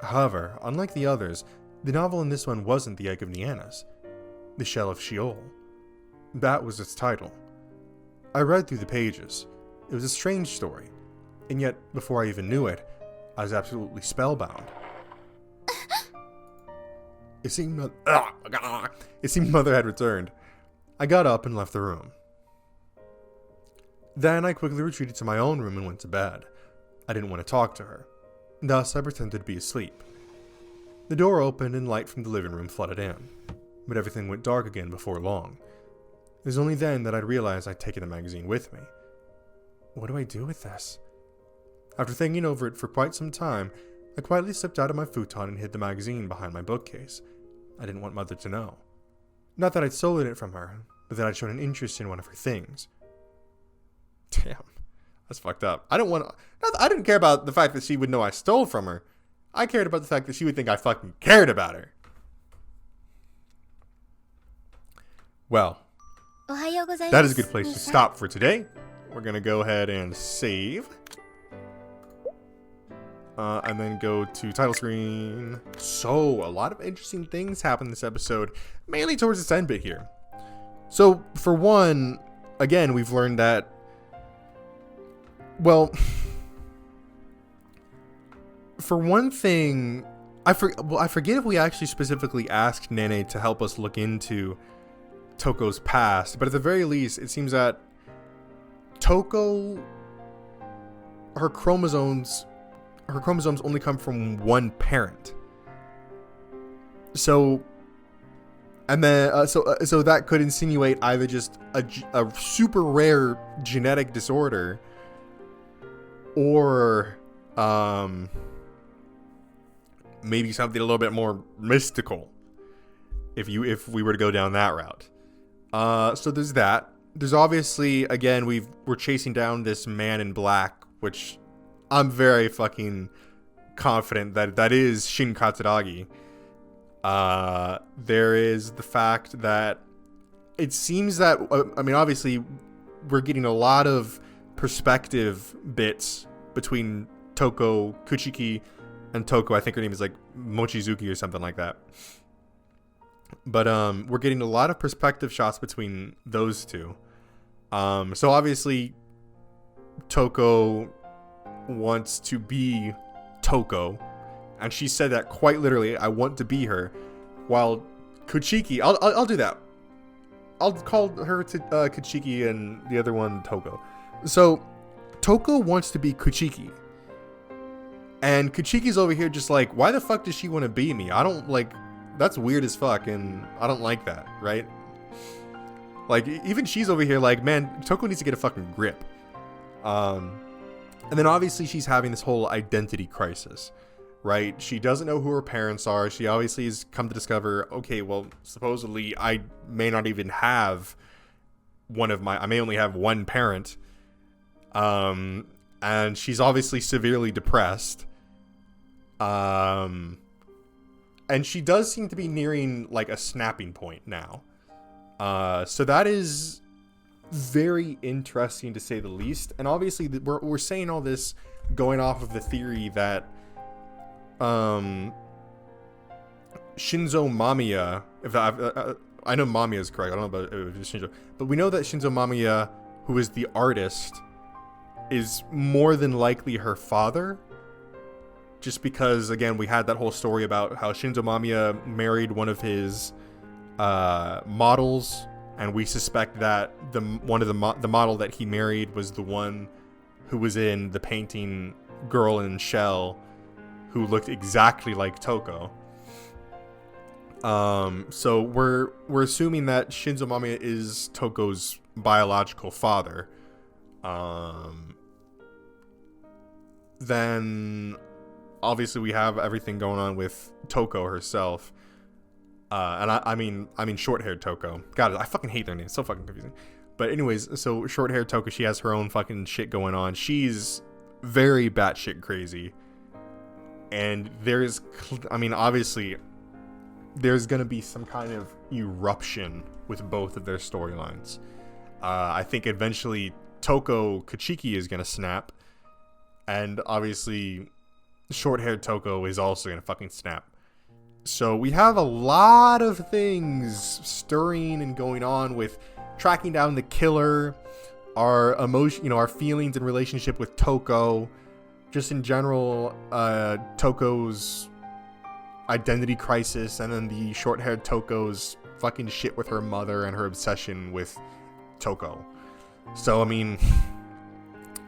However, unlike the others, the novel in this one wasn't The Egg of Nianus. The Shell of Sheol. That was its title. I read through the pages. It was a strange story, and yet, before I even knew it, I was absolutely spellbound. It seemed Mother had returned. I got up and left the room. Then I quickly retreated to my own room and went to bed. I didn't want to talk to her. Thus, I pretended to be asleep. The door opened and light from the living room flooded in, but everything went dark again before long. It was only then that I realized I'd taken the magazine with me. What do I do with this? After thinking over it for quite some time, I quietly slipped out of my futon and hid the magazine behind my bookcase. I didn't want Mother to know. Not that I'd stolen it from her, but that I'd shown an interest in one of her things. Damn, that's fucked up. I didn't care about the fact that she would know I stole from her. I cared about the fact that she would think I fucking cared about her. Well, that is a good place to stop for today. We're gonna go ahead and save. And then go to title screen. So, a lot of interesting things happened this episode, mainly towards its end bit here. So, for one, again, we've learned that, well, for one thing, I forget if we actually specifically asked Nene to help us look into Toko's past, but at the very least, it seems that Toko, her chromosomes only come from one parent. So, and then so that could insinuate either just a super rare genetic disorder, or maybe something a little bit more mystical, if we were to go down that route. So there's that. There's obviously, again, we're chasing down this man in black, which I'm very fucking confident that is Shin Katsuragi. There is the fact that it seems that, I mean, obviously, we're getting a lot of perspective bits between Toko, Kuchiki, and Toko. I think her name is like Mochizuki or something like that. But we're getting a lot of perspective shots between those two. So obviously, Toko wants to be Toko, and she said that quite literally, I want to be her, while Kuchiki, I'll do that, I'll call her to Kuchiki and the other one Toko. So Toko wants to be Kuchiki, and Kuchiki's over here just like, why the fuck does she want to be me? I don't like, that's weird as fuck, and I don't like that, right? Like, even she's over here like, man, Toko needs to get a fucking grip. And then obviously she's having this whole identity crisis, right? She doesn't know who her parents are. She obviously has come to discover, okay, well, supposedly I may not even have I may only have one parent. And she's obviously severely depressed. And she does seem to be nearing like a snapping point now. So that is very interesting to say the least. And obviously we're saying all this going off of the theory that Shinzo Mamiya, if I know Mamiya is correct, I don't know about Shinzo, but we know that Shinzo Mamiya, who is the artist, is more than likely her father. Just because, again, we had that whole story about how Shinzo Mamiya married one of his models, and we suspect that the model that he married was the one who was in the painting Girl in Shell, who looked exactly like Toko. So we're assuming that Shinzo Mamiya is Toko's biological father. Then obviously we have everything going on with Toko herself. And I mean short-haired Toko. God, I fucking hate their names. So fucking confusing. But anyways, so short-haired Toko, she has her own fucking shit going on. She's very batshit crazy. And obviously, there's going to be some kind of eruption with both of their storylines. I think eventually Toko Kachiki is going to snap. And obviously, short-haired Toko is also going to fucking snap. So we have a lot of things stirring and going on with tracking down the killer, our emotion, our feelings in relationship with Toko, just in general, Toko's identity crisis, and then the short-haired Toko's fucking shit with her mother and her obsession with Toko. So, I mean,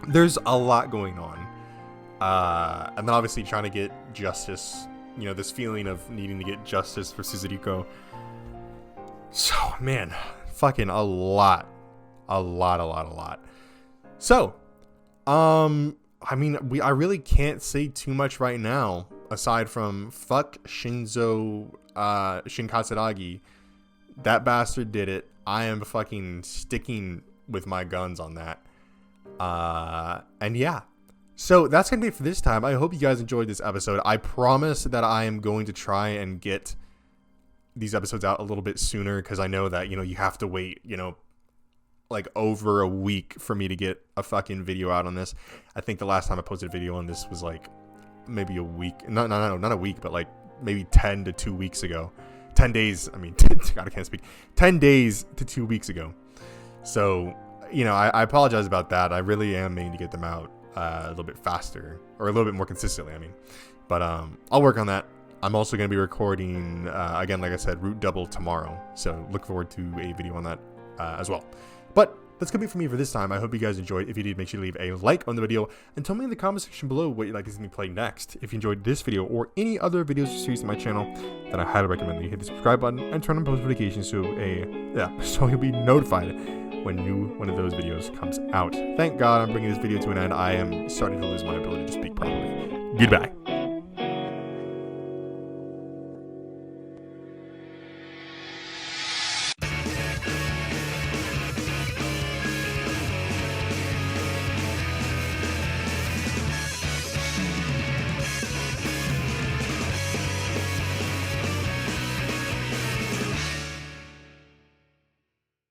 there's a lot going on. And then obviously trying to get justice, this feeling of needing to get justice for Suzuriko. So, man, fucking a lot. So, I really can't say too much right now, aside from fuck Shin Katsuragi. That bastard did it. I am fucking sticking with my guns on that. And yeah. So that's going to be it for this time. I hope you guys enjoyed this episode. I promise that I am going to try and get these episodes out a little bit sooner, because I know that, you have to wait, like over a week for me to get a fucking video out on this. I think the last time I posted a video on this was like maybe a week. Not a week, but like maybe 10 to 2 weeks ago. 10 days. I mean, God, I can't speak. 10 days to 2 weeks ago. So, I apologize about that. I really am meaning to get them out a little bit faster, or a little bit more consistently, but I'll work on that. I'm also going to be recording again, like I said, Root Double tomorrow, so look forward to a video on that as well. But that's gonna be it for me for this time. I hope you guys enjoyed. If you did, make sure to leave a like on the video and tell me in the comment section below what you'd like to see me play next. If you enjoyed this video or any other videos or series on my channel, then I highly recommend that you hit the subscribe button and turn on post notifications so you'll be notified when one of those videos comes out. Thank God I'm bringing this video to an end. I am starting to lose my ability to speak properly. Goodbye.